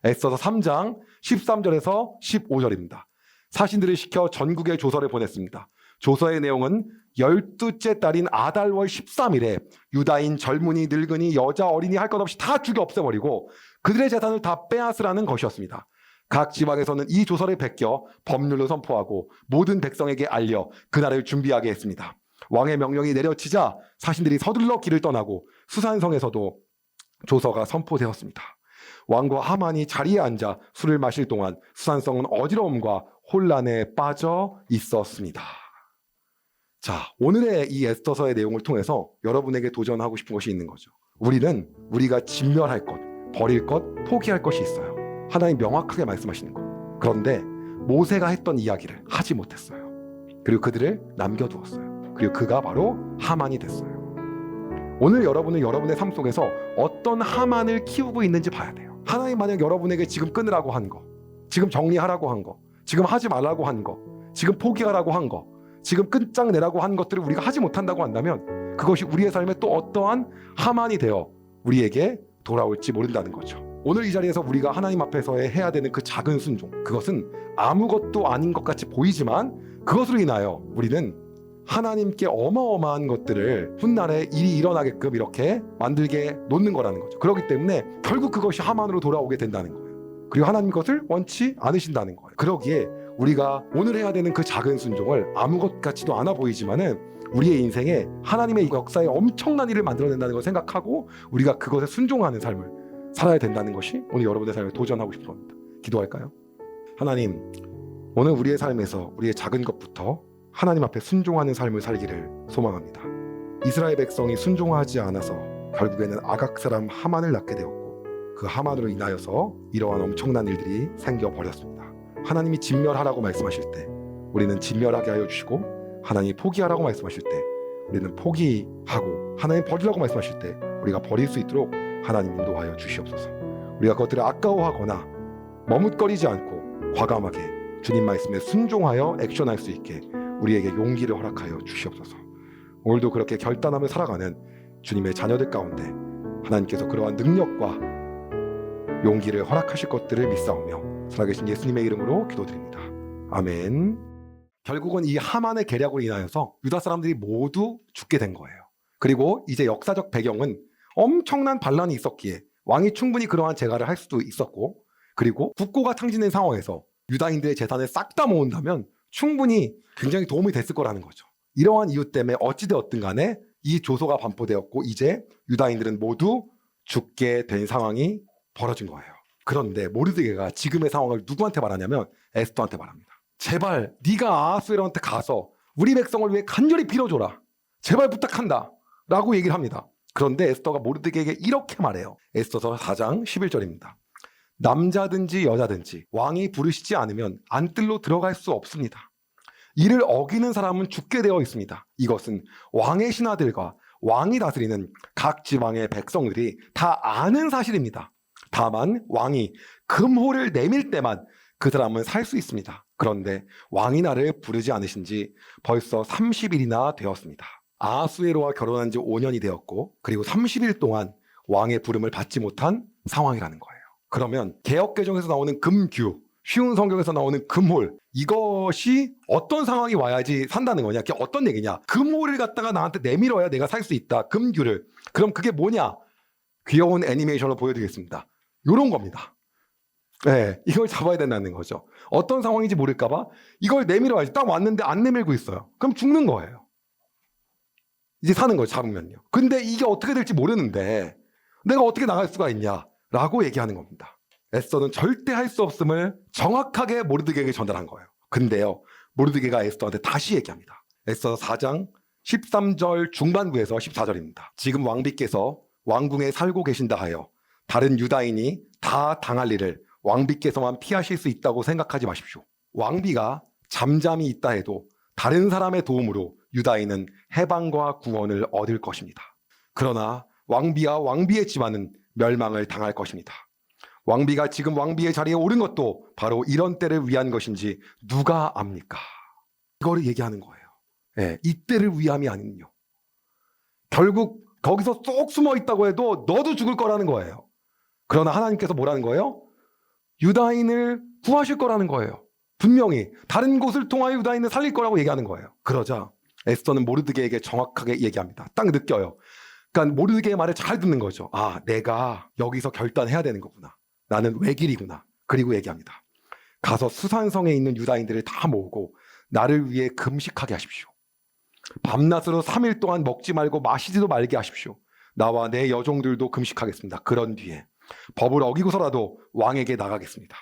에스더서 3장 13절에서 15절입니다. 사신들을 시켜 전국에 조서를 보냈습니다. 조서의 내용은 12째 달인 아달월 13일에 유다인 젊은이, 늙은이, 여자, 어린이 할 것 없이 다 죽여 없애버리고 그들의 재산을 다 빼앗으라는 것이었습니다. 각 지방에서는 이 조서를 베껴 법률로 선포하고 모든 백성에게 알려 그날을 준비하게 했습니다. 왕의 명령이 내려지자 사신들이 서둘러 길을 떠나고 수산성에서도 조서가 선포되었습니다. 왕과 하만이 자리에 앉아 술을 마실 동안 수산성은 어지러움과 혼란에 빠져 있었습니다. 자, 오늘의 이 에스더서의 내용을 통해서 여러분에게 도전하고 싶은 것이 있는 거죠. 우리는 우리가 진멸할 것, 버릴 것, 포기할 것이 있어요. 하나님 명확하게 말씀하시는 것. 그런데 모세가 했던 이야기를 하지 못했어요. 그리고 그들을 남겨두었어요. 그리고 그가 바로 하만이 됐어요. 오늘 여러분은 여러분의 삶 속에서 어떤 하만을 키우고 있는지 봐야 돼요. 하나님 만약 여러분에게 지금 끊으라고 한 거, 지금 정리하라고 한 거, 지금 하지 말라고 한 거, 지금 포기하라고 한 거, 지금 끝장내라고 한 것들을 우리가 하지 못한다고 한다면 그것이 우리의 삶에 또 어떠한 하만이 되어 우리에게 돌아올지 모른다는 거죠. 오늘 이 자리에서 우리가 하나님 앞에서 해야 되는 그 작은 순종, 그것은 아무것도 아닌 것 같이 보이지만 그것으로 인하여 우리는 하나님께 어마어마한 것들을 훗날에 일이 일어나게끔 이렇게 만들게 놓는 거라는 거죠. 그렇기 때문에 결국 그것이 하만으로 돌아오게 된다는 거예요. 그리고 하나님 것을 원치 않으신다는 거예요. 그러기에 우리가 오늘 해야 되는 그 작은 순종을 아무것 같지도 않아 보이지만은 우리의 인생에 하나님의 역사에 엄청난 일을 만들어낸다는 걸 생각하고 우리가 그것에 순종하는 삶을 살아야 된다는 것이 오늘 여러분의 삶에 도전하고 싶은 겁니다. 기도할까요? 하나님, 오늘 우리의 삶에서 우리의 작은 것부터 하나님 앞에 순종하는 삶을 살기를 소망합니다. 이스라엘 백성이 순종하지 않아서 결국에는 아각 사람 하만을 낳게 되었고 그 하만으로 인하여서 이러한 엄청난 일들이 생겨버렸습니다. 하나님이 진멸하라고 말씀하실 때 우리는 진멸하게 하여 주시고 하나님이 포기하라고 말씀하실 때 우리는 포기하고 하나님 버리라고 말씀하실 때 우리가 버릴 수 있도록 하나님 인도하여 주시옵소서. 우리가 그것들을 아까워하거나 머뭇거리지 않고 과감하게 주님 말씀에 순종하여 액션할 수 있게 우리에게 용기를 허락하여 주시옵소서. 오늘도 그렇게 결단하며 살아가는 주님의 자녀들 가운데 하나님께서 그러한 능력과 용기를 허락하실 것들을 믿사오며 살아계신 예수님의 이름으로 기도드립니다. 아멘. 결국은 이 하만의 계략으로 인하여서 유다 사람들이 모두 죽게 된 거예요. 그리고 이제 역사적 배경은 엄청난 반란이 있었기에 왕이 충분히 그러한 재가를 할 수도 있었고 그리고 국고가 탕진된 상황에서 유다인들의 재산을 싹 다 모은다면 충분히 굉장히 도움이 됐을 거라는 거죠. 이러한 이유 때문에 어찌되었든 간에 이 조서가 반포되었고 이제 유다인들은 모두 죽게 된 상황이 벌어진 거예요. 그런데 모르드게가 지금의 상황을 누구한테 말하냐면 에스더한테 말합니다. 제발 네가 아하수에로한테 가서 우리 백성을 위해 간절히 빌어줘라. 제발 부탁한다. 라고 얘기를 합니다. 그런데 에스더가 모르드게에게 이렇게 말해요. 에스더서 4장 11절입니다. 남자든지 여자든지 왕이 부르시지 않으면 안뜰로 들어갈 수 없습니다. 이를 어기는 사람은 죽게 되어 있습니다. 이것은 왕의 신하들과 왕이 다스리는 각 지방의 백성들이 다 아는 사실입니다. 다만 왕이 금호를 내밀 때만 그 사람은 살 수 있습니다. 그런데 왕이 나를 부르지 않으신 지 벌써 30일이나 되었습니다. 아하수에로와 결혼한 지 5년이 되었고 그리고 30일 동안 왕의 부름을 받지 못한 상황이라는 거예요. 그러면 개역개정에서 나오는 금규, 쉬운 성경에서 나오는 금홀, 이것이 어떤 상황이 와야지 산다는 거냐? 그게 어떤 얘기냐? 금홀을 갖다가 나한테 내밀어야 내가 살 수 있다. 금규를. 그럼 그게 뭐냐? 귀여운 애니메이션으로 보여드리겠습니다. 요런 겁니다. 네, 이걸 잡아야 된다는 거죠. 어떤 상황인지 모를까봐 이걸 내밀어야지. 딱 왔는데 안 내밀고 있어요. 그럼 죽는 거예요. 이제 사는 거죠, 잡으면요. 근데 이게 어떻게 될지 모르는데 내가 어떻게 나갈 수가 있냐라고 얘기하는 겁니다. 에스더는 절대 할 수 없음을 정확하게 모르드게에게 전달한 거예요. 근데요, 모르드게가 에스더한테 다시 얘기합니다. 에스더 4장 13절 중반부에서 14절입니다. 지금 왕비께서 왕궁에 살고 계신다 하여 다른 유다인이 다 당할 일을 왕비께서만 피하실 수 있다고 생각하지 마십시오. 왕비가 잠잠히 있다 해도 다른 사람의 도움으로 유다인은 해방과 구원을 얻을 것입니다. 그러나 왕비와 왕비의 집안은 멸망을 당할 것입니다. 왕비가 지금 왕비의 자리에 오른 것도 바로 이런 때를 위한 것인지 누가 압니까? 이거를 얘기하는 거예요. 네, 이 때를 위함이 아니군요. 결국 거기서 쏙 숨어 있다고 해도 너도 죽을 거라는 거예요. 그러나 하나님께서 뭐라는 거예요? 유다인을 구하실 거라는 거예요. 분명히 다른 곳을 통하여 유다인을 살릴 거라고 얘기하는 거예요. 그러자 에스더는 모르드게에게 정확하게 얘기합니다. 딱 느껴요. 그러니까 모르드게의 말을 잘 듣는 거죠. 아, 내가 여기서 결단해야 되는 거구나. 나는 외길이구나. 그리고 얘기합니다. 가서 수산성에 있는 유다인들을 다 모으고 나를 위해 금식하게 하십시오. 밤낮으로 3일 동안 먹지 말고 마시지도 말게 하십시오. 나와 내 여종들도 금식하겠습니다. 그런 뒤에 법을 어기고서라도 왕에게 나가겠습니다.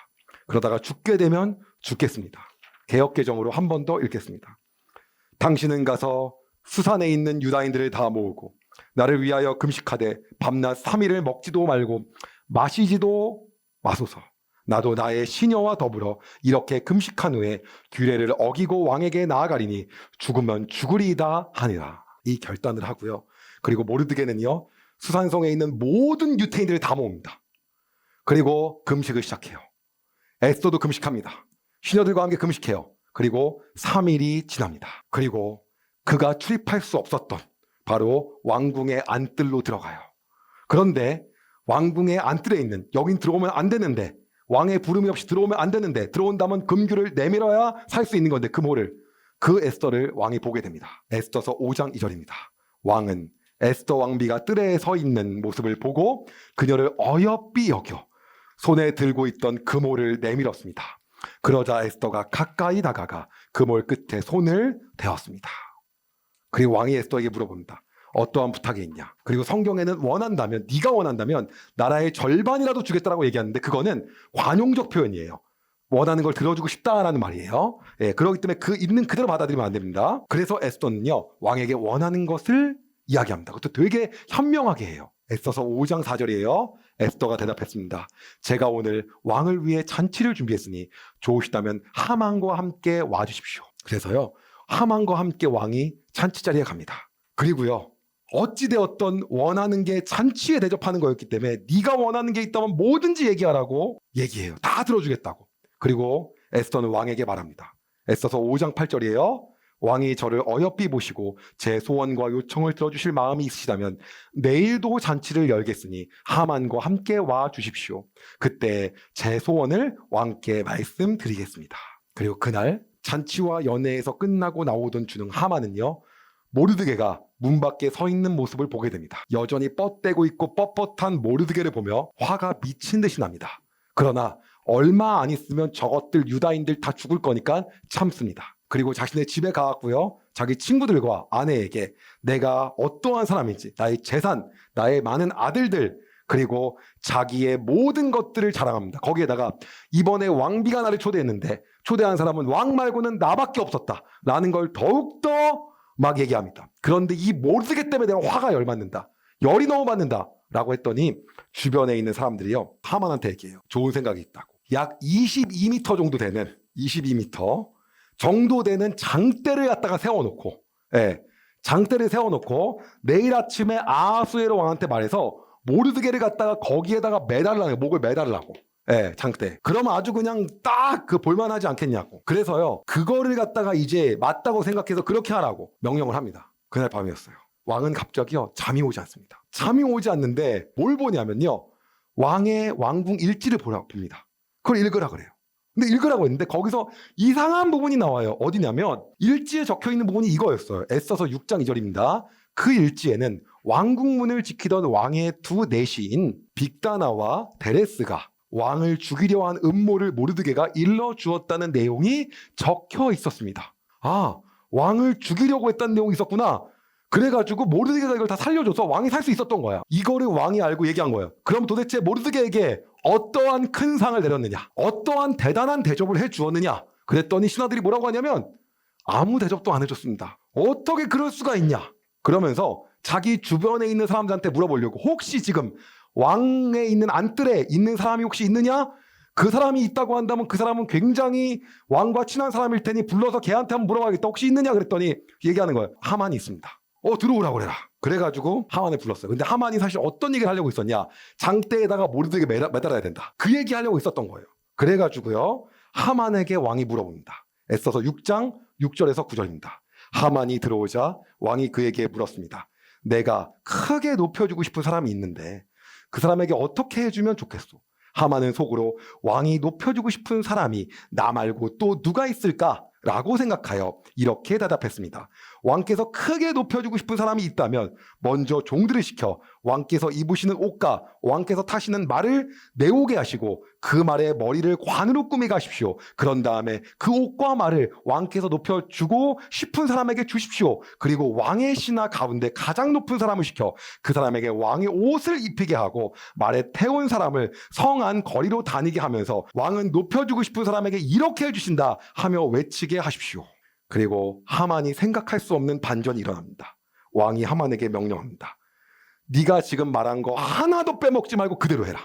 그러다가 죽게 되면 죽겠습니다. 개역개정으로 한 번 더 읽겠습니다. 당신은 가서 수산에 있는 유다인들을 다 모으고 나를 위하여 금식하되 밤낮 3일을 먹지도 말고 마시지도 마소서. 나도 나의 시녀와 더불어 이렇게 금식한 후에 규례를 어기고 왕에게 나아가리니 죽으면 죽으리이다 하니라. 이 결단을 하고요. 그리고 모르드게는요, 수산성에 있는 모든 유태인들을 다 모읍니다. 그리고 금식을 시작해요. 에스더도 금식합니다. 시녀들과 함께 금식해요. 그리고 3일이 지납니다. 그리고 그가 출입할 수 없었던 바로 왕궁의 안뜰로 들어가요. 그런데 왕궁의 안뜰에 있는, 여긴 들어오면 안 되는데, 왕의 부름이 없이 들어오면 안 되는데, 들어온다면 금규를 내밀어야 살 수 있는 건데, 금호를, 그 에스더를 왕이 보게 됩니다. 에스더서 5장 2절입니다. 왕은 에스더 왕비가 뜰에 서 있는 모습을 보고 그녀를 어여삐 여겨 손에 들고 있던 금호를 내밀었습니다. 그러자 에스더가 가까이 다가가 금홀 끝에 손을 대었습니다. 그리고 왕이 에스더에게 물어봅니다. 어떠한 부탁이 있냐? 그리고 성경에는 원한다면, 네가 원한다면 나라의 절반이라도 주겠다라고 얘기하는데 그거는 관용적 표현이에요. 원하는 걸 들어주고 싶다라는 말이에요. 예, 그렇기 때문에 그 있는 그대로 받아들이면 안 됩니다. 그래서 에스더는요, 왕에게 원하는 것을 이야기합니다. 그것도 되게 현명하게 해요. 에스더서 5장 4절이에요. 에스더가 대답했습니다. 제가 오늘 왕을 위해 잔치를 준비했으니 좋으시다면 하만과 함께 와주십시오. 그래서요, 하만과 함께 왕이 잔치 자리에 갑니다. 그리고요, 어찌되었던 원하는 게 잔치에 대접하는 거였기 때문에 네가 원하는 게 있다면 뭐든지 얘기하라고 얘기해요. 다 들어주겠다고. 그리고 에스더는 왕에게 말합니다. 에스더서 5장 8절이에요. 왕이 저를 어여삐 보시고 제 소원과 요청을 들어주실 마음이 있으시다면 내일도 잔치를 열겠으니 하만과 함께 와 주십시오. 그때 제 소원을 왕께 말씀드리겠습니다. 그리고 그날 잔치와 연회에서 끝나고 나오던 중흥 하만은요, 모르드게가 문 밖에 서 있는 모습을 보게 됩니다. 여전히 뻗대고 있고 뻣뻣한 모르드게를 보며 화가 미친 듯이 납니다. 그러나 얼마 안 있으면 저것들 유다인들 다 죽을 거니까 참습니다. 그리고 자신의 집에 가갖고요, 자기 친구들과 아내에게 내가 어떠한 사람인지, 나의 재산, 나의 많은 아들들, 그리고 자기의 모든 것들을 자랑합니다. 거기에다가 이번에 왕비가 나를 초대했는데 초대한 사람은 왕 말고는 나밖에 없었다 라는 걸 더욱더 막 얘기합니다. 그런데 이 모르드게 때문에 내가 화가 열받는다, 열이 너무 받는다 라고 했더니 주변에 있는 사람들이요, 하만한테 얘기해요. 좋은 생각이 있다고. 약 22m 정도 되는, 22m 정도 되는 장대를 갖다가 세워놓고, 장대를 세워놓고 내일 아침에 아하수에로 왕한테 말해서 모르드게를 갖다가 거기에다가 매달라고, 목을 매달라고. 장대. 그러면 아주 그냥 딱 그 볼만하지 않겠냐고. 그래서요, 그거를 갖다가 이제 맞다고 생각해서 그렇게 하라고 명령을 합니다. 그날 밤이었어요. 왕은 갑자기요, 잠이 오지 않습니다. 잠이 오지 않는데 뭘 보냐면요, 왕의 왕궁 일지를 봅니다. 그걸 읽으라 그래요. 근데 읽으라고 했는데 거기서 이상한 부분이 나와요. 어디냐면 일지에 적혀있는 부분이 이거였어요. 에스더서 6장 2절입니다. 그 일지에는 왕궁문을 지키던 왕의 두 내시인 빅다나와 데레스가 왕을 죽이려 한 음모를 모르드게가 일러주었다는 내용이 적혀 있었습니다. 아, 왕을 죽이려고 했다는 내용이 있었구나. 그래가지고 모르드게가 이걸 다 살려줘서 왕이 살 수 있었던 거야. 이거를 왕이 알고 얘기한 거예요. 그럼 도대체 모르드게에게 어떠한 큰 상을 내렸느냐, 어떠한 대단한 대접을 해주었느냐. 그랬더니 신하들이 뭐라고 하냐면 아무 대접도 안 해줬습니다. 어떻게 그럴 수가 있냐. 그러면서 자기 주변에 있는 사람들한테 물어보려고, 혹시 지금 왕에 있는 안뜰에 있는 사람이 혹시 있느냐? 그 사람이 있다고 한다면 그 사람은 굉장히 왕과 친한 사람일 테니 불러서 걔한테 한번 물어봐야겠다. 혹시 있느냐? 그랬더니 얘기하는 거예요. 하만이 있습니다. 들어오라고 그래라. 그래가지고 하만을 불렀어요. 근데 하만이 사실 어떤 얘기를 하려고 있었냐, 장대에다가 모르드게 매달아야 된다, 그 얘기 하려고 있었던 거예요. 그래가지고요, 하만에게 왕이 물어봅니다. 에스더서 6장 6절에서 9절입니다. 하만이 들어오자 왕이 그에게 물었습니다. 내가 크게 높여주고 싶은 사람이 있는데 그 사람에게 어떻게 해주면 좋겠소? 하만은 속으로 왕이 높여주고 싶은 사람이 나 말고 또 누가 있을까? 라고 생각하여 이렇게 대답했습니다. 왕께서 크게 높여주고 싶은 사람이 있다면 먼저 종들을 시켜 왕께서 입으시는 옷과 왕께서 타시는 말을 내오게 하시고 그 말의 머리를 관으로 꾸미게 하십시오. 그런 다음에 그 옷과 말을 왕께서 높여주고 싶은 사람에게 주십시오. 그리고 왕의 신하 가운데 가장 높은 사람을 시켜 그 사람에게 왕의 옷을 입히게 하고 말에 태운 사람을 성안 거리로 다니게 하면서 왕은 높여주고 싶은 사람에게 이렇게 해주신다 하며 외치게 하십시오. 그리고 하만이 생각할 수 없는 반전이 일어납니다. 왕이 하만에게 명령합니다. 네가 지금 말한 거 하나도 빼먹지 말고 그대로 해라.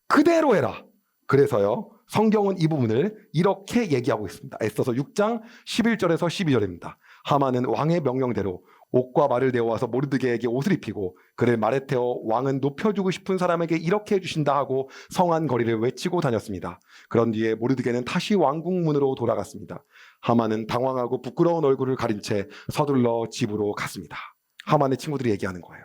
그대로 해라. 그래서요, 성경은 이 부분을 이렇게 얘기하고 있습니다. 에스더서 6장 11절에서 12절입니다. 하만은 왕의 명령대로 옷과 말을 내어와서 모르드게에게 옷을 입히고 그를 말에 태워 왕은 높여주고 싶은 사람에게 이렇게 해주신다 하고 성안 거리를 외치고 다녔습니다. 그런 뒤에 모르드게는 다시 왕궁문으로 돌아갔습니다. 하만은 당황하고 부끄러운 얼굴을 가린 채 서둘러 집으로 갔습니다. 하만의 친구들이 얘기하는 거예요.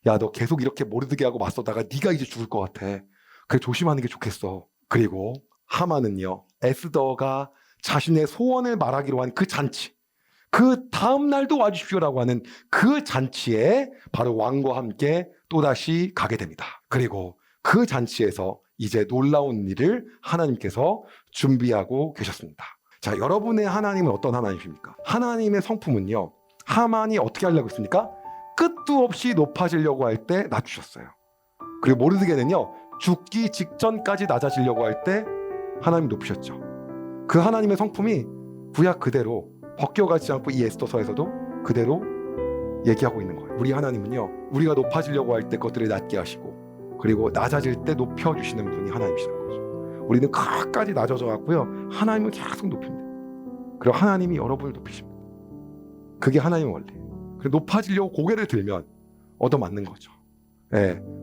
야, 너 계속 이렇게 모르드게하고 맞서다가 네가 이제 죽을 것 같아. 그래, 조심하는 게 좋겠어. 그리고 하만은요, 에스더가 자신의 소원을 말하기로 한 그 잔치, 그 다음 날도 와주십시오라고 하는 그 잔치에 바로 왕과 함께 또다시 가게 됩니다. 그리고 그 잔치에서 이제 놀라운 일을 하나님께서 준비하고 계셨습니다. 자, 여러분의 하나님은 어떤 하나님이십니까? 하나님의 성품은요, 하만이 어떻게 하려고 했습니까? 끝도 없이 높아지려고 할 때 낮추셨어요. 그리고 모르드게는요, 죽기 직전까지 낮아지려고 할 때 하나님 높이셨죠. 그 하나님의 성품이 구약 그대로 벗겨가지 않고 이 에스더서에서도 그대로 얘기하고 있는 거예요. 우리 하나님은요, 우리가 높아지려고 할 때 것들을 낮게 하시고 그리고 낮아질 때 높여주시는 분이 하나님이시라는 거죠. 우리는 끝까지 낮아져 갖고요, 하나님은 계속 높입니다. 그리고 하나님이 여러분을 높이십니다. 그게 하나님의 원리예요. 그리고 높아지려고 고개를 들면 얻어맞는 거죠.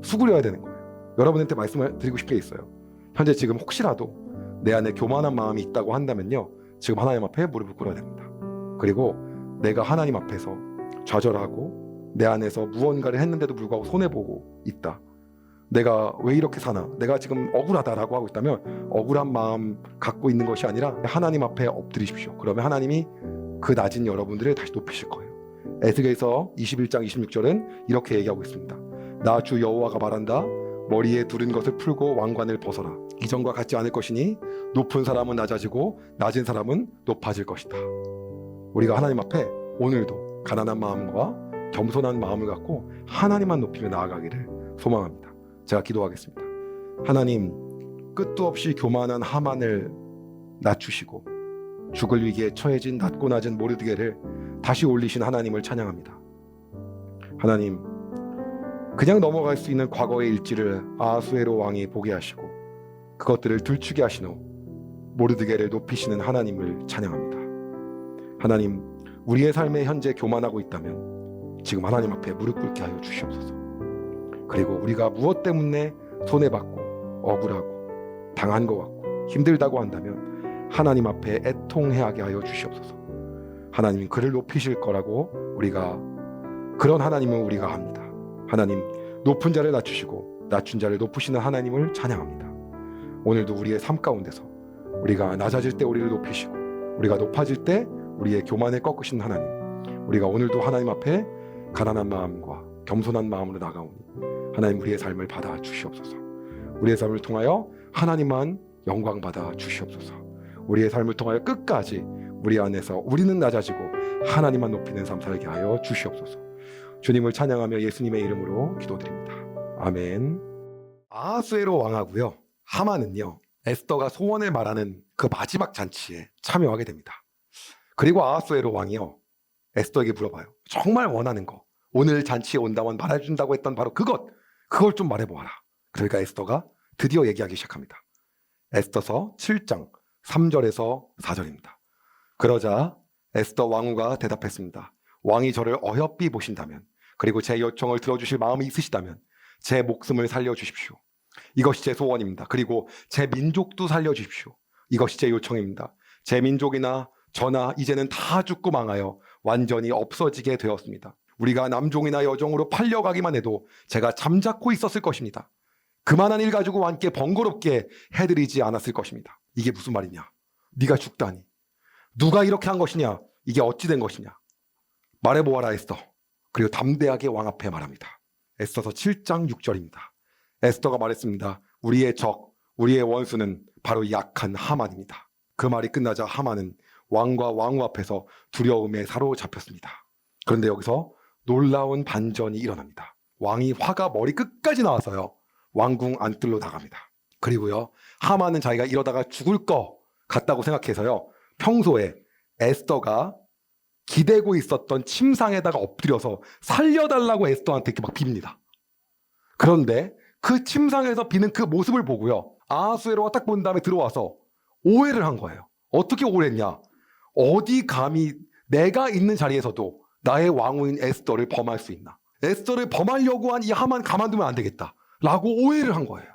수그려야 되는 거예요. 여러분한테 말씀을 드리고 싶은 게 있어요. 현재 지금 혹시라도 내 안에 교만한 마음이 있다고 한다면요, 지금 하나님 앞에 무릎을 꿇어야 됩니다. 그리고 내가 하나님 앞에서 좌절하고 내 안에서 무언가를 했는데도 불구하고 손해보고 있다, 내가 왜 이렇게 사나, 내가 지금 억울하다라고 하고 있다면 억울한 마음 갖고 있는 것이 아니라 하나님 앞에 엎드리십시오. 그러면 하나님이 그 낮은 여러분들을 다시 높이실 거예요. 에스겔서 21장 26절은 이렇게 얘기하고 있습니다. 나 주 여호와가 말한다. 머리에 두른 것을 풀고 왕관을 벗어라. 이전과 같지 않을 것이니 높은 사람은 낮아지고 낮은 사람은 높아질 것이다. 우리가 하나님 앞에 오늘도 가난한 마음과 겸손한 마음을 갖고 하나님만 높이며 나아가기를 소망합니다. 제가 기도하겠습니다. 하나님, 끝도 없이 교만한 하만을 낮추시고 죽을 위기에 처해진 낮고 낮은 모르드게를 다시 올리신 하나님을 찬양합니다. 하나님, 그냥 넘어갈 수 있는 과거의 일지를 아하수에로 왕이 보게 하시고 그것들을 들추게 하신 후 모르드게를 높이시는 하나님을 찬양합니다. 하나님, 우리의 삶에 현재 교만하고 있다면 지금 하나님 앞에 무릎 꿇게 하여 주시옵소서. 그리고 우리가 무엇 때문에 손해받고 억울하고 당한 것 같고 힘들다고 한다면 하나님 앞에 애통해하게 하여 주시옵소서. 하나님은 그를 높이실 거라고 그런 하나님은 우리가 합니다. 하나님, 높은 자를 낮추시고 낮춘 자를 높이시는 하나님을 찬양합니다. 오늘도 우리의 삶 가운데서 우리가 낮아질 때 우리를 높이시고 우리가 높아질 때 우리의 교만을 꺾으시는 하나님, 우리가 오늘도 하나님 앞에 가난한 마음과 겸손한 마음으로 나가오니 하나님, 우리의 삶을 받아 주시옵소서. 우리의 삶을 통하여 하나님만 영광 받아 주시옵소서. 우리의 삶을 통하여 끝까지 우리 안에서 우리는 낮아지고 하나님만 높이는 삶 살게 하여 주시옵소서. 주님을 찬양하며 예수님의 이름으로 기도드립니다. 아멘. 아하수에로 왕하고요, 하만은요, 에스더가 소원을 말하는 그 마지막 잔치에 참여하게 됩니다. 그리고 아하수에로 왕이요, 에스더에게 물어봐요. 정말 원하는 거, 오늘 잔치에 온다면 말해준다고 했던 바로 그걸 좀 말해보아라. 그러니까 에스더가 드디어 얘기하기 시작합니다. 에스더서 7장 3절에서 4절입니다. 그러자 에스더 왕후가 대답했습니다. 왕이 저를 어여삐 보신다면, 그리고 제 요청을 들어주실 마음이 있으시다면 제 목숨을 살려주십시오. 이것이 제 소원입니다. 그리고 제 민족도 살려주십시오. 이것이 제 요청입니다. 제 민족이나 저나 이제는 다 죽고 망하여 완전히 없어지게 되었습니다. 우리가 남종이나 여종으로 팔려가기만 해도 제가 잠자코 있었을 것입니다. 그만한 일 가지고 함께 번거롭게 해드리지 않았을 것입니다. 이게 무슨 말이냐? 네가 죽다니. 누가 이렇게 한 것이냐? 이게 어찌 된 것이냐? 말해보아라, 에스더. 그리고 담대하게 왕 앞에 말합니다. 에스더서 7장 6절입니다. 에스더가 말했습니다. 우리의 적, 우리의 원수는 바로 약한 하만입니다. 그 말이 끝나자 하만은 왕과 왕후 앞에서 두려움에 사로잡혔습니다. 그런데 여기서 놀라운 반전이 일어납니다. 왕이 화가 머리 끝까지 나와서요, 왕궁 안뜰로 나갑니다. 그리고요, 하만은 자기가 이러다가 죽을 것 같다고 생각해서요, 평소에 에스더가 기대고 있었던 침상에다가 엎드려서 살려달라고 에스더한테 이렇게 막 빕니다. 그런데 그 침상에서 비는 그 모습을 보고요, 아하수에로가 딱 본 다음에 들어와서 오해를 한 거예요. 어떻게 오해를 했냐? 어디 감히 내가 있는 자리에서도 나의 왕후인 에스더를 범할 수 있나? 에스더를 범하려고 한 이 하만 가만두면 안 되겠다 라고 오해를 한 거예요.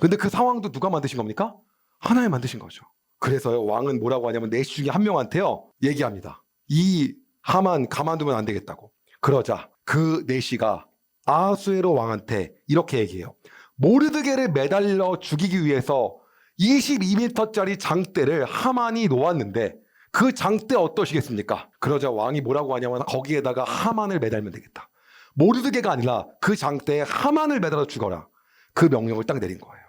근데 그 상황도 누가 만드신 겁니까? 하나님 만드신 거죠. 그래서요, 왕은 뭐라고 하냐면 내시 중에 한 명한테요 얘기합니다. 이 하만 가만두면 안 되겠다고. 그러자 그 내시가 아하수에로 왕한테 이렇게 얘기해요. 모르드게를 매달려 죽이기 위해서 22m짜리 장대를 하만이 놓았는데 그 장대 어떠시겠습니까? 그러자 왕이 뭐라고 하냐면 거기에다가 하만을 매달면 되겠다. 모르드게가 아니라 그 장대에 하만을 매달아 죽어라. 그 명령을 딱 내린 거예요.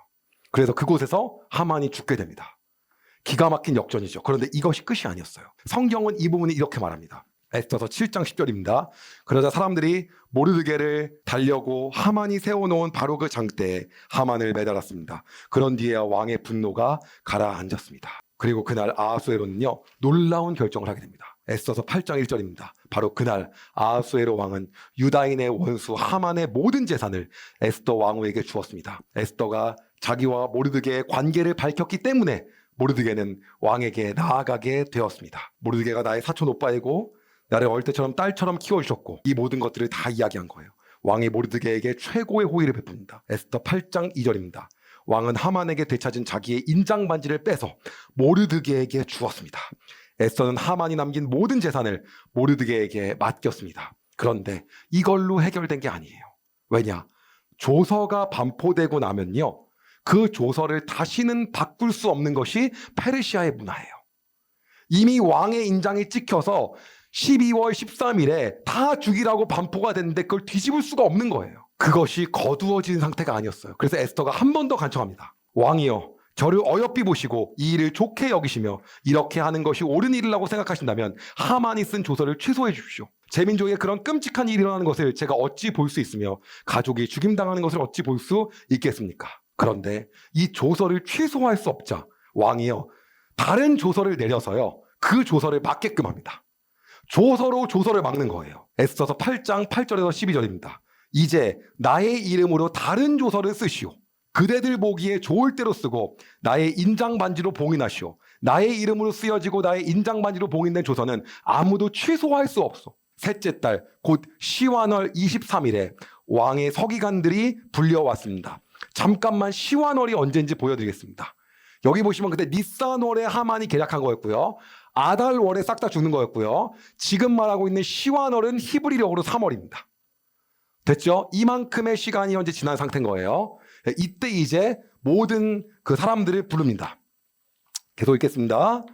그래서 그곳에서 하만이 죽게 됩니다. 기가 막힌 역전이죠. 그런데 이것이 끝이 아니었어요. 성경은 이 부분이 이렇게 말합니다. 에스더서 7장 10절입니다. 그러자 사람들이 모르드게를 달려고 하만이 세워놓은 바로 그 장대에 하만을 매달았습니다. 그런 뒤에 왕의 분노가 가라앉았습니다. 그리고 그날 아하수에로는요, 놀라운 결정을 하게 됩니다. 에스더서 8장 1절입니다. 바로 그날 아하수에로 왕은 유다인의 원수 하만의 모든 재산을 에스더 왕후에게 주었습니다. 에스더가 자기와 모르드게의 관계를 밝혔기 때문에 모르드게는 왕에게 나아가게 되었습니다. 모르드게가 나의 사촌 오빠이고 나를 어릴 때처럼 딸처럼 키워주셨고 이 모든 것들을 다 이야기한 거예요. 왕이 모르드게에게 최고의 호의를 베풉니다. 에스더 8장 2절입니다. 왕은 하만에게 되찾은 자기의 인장 반지를 빼서 모르드게에게 주었습니다. 에스더는 하만이 남긴 모든 재산을 모르드게에게 맡겼습니다. 그런데 이걸로 해결된 게 아니에요. 왜냐? 조서가 반포되고 나면요, 그 조서를 다시는 바꿀 수 없는 것이 페르시아의 문화예요. 이미 왕의 인장이 찍혀서 12월 13일에 다 죽이라고 반포가 됐는데 그걸 뒤집을 수가 없는 거예요. 그것이 거두어진 상태가 아니었어요. 그래서 에스더가 한 번 더 간청합니다. 왕이여, 저를 어여삐 보시고 이 일을 좋게 여기시며 이렇게 하는 것이 옳은 일이라고 생각하신다면 하만이 쓴 조서를 취소해 주십시오. 제 민족에 그런 끔찍한 일이 일어나는 것을 제가 어찌 볼 수 있으며 가족이 죽임당하는 것을 어찌 볼 수 있겠습니까? 그런데 이 조서를 취소할 수 없자 왕이요 다른 조서를 내려서요 그 조서를 막게끔 합니다. 조서로 조서를 막는 거예요. 에스더서 8장 8절에서 12절입니다. 이제 나의 이름으로 다른 조서를 쓰시오. 그대들 보기에 좋을 대로 쓰고 나의 인장 반지로 봉인하시오. 나의 이름으로 쓰여지고 나의 인장 반지로 봉인된 조서는 아무도 취소할 수 없소. 셋째 달 곧 시완월 23일에 왕의 서기관들이 불려왔습니다. 잠깐만 시완월이 언제인지 보여드리겠습니다. 여기 보시면 그때 니산월에 하만이 계략한 거였고요. 아달월에 싹 다 죽는 거였고요. 지금 말하고 있는 시완월은 히브리력으로 3월입니다. 됐죠? 이만큼의 시간이 현재 지난 상태인 거예요. 이때 이제 모든 그 사람들을 부릅니다. 계속 읽겠습니다.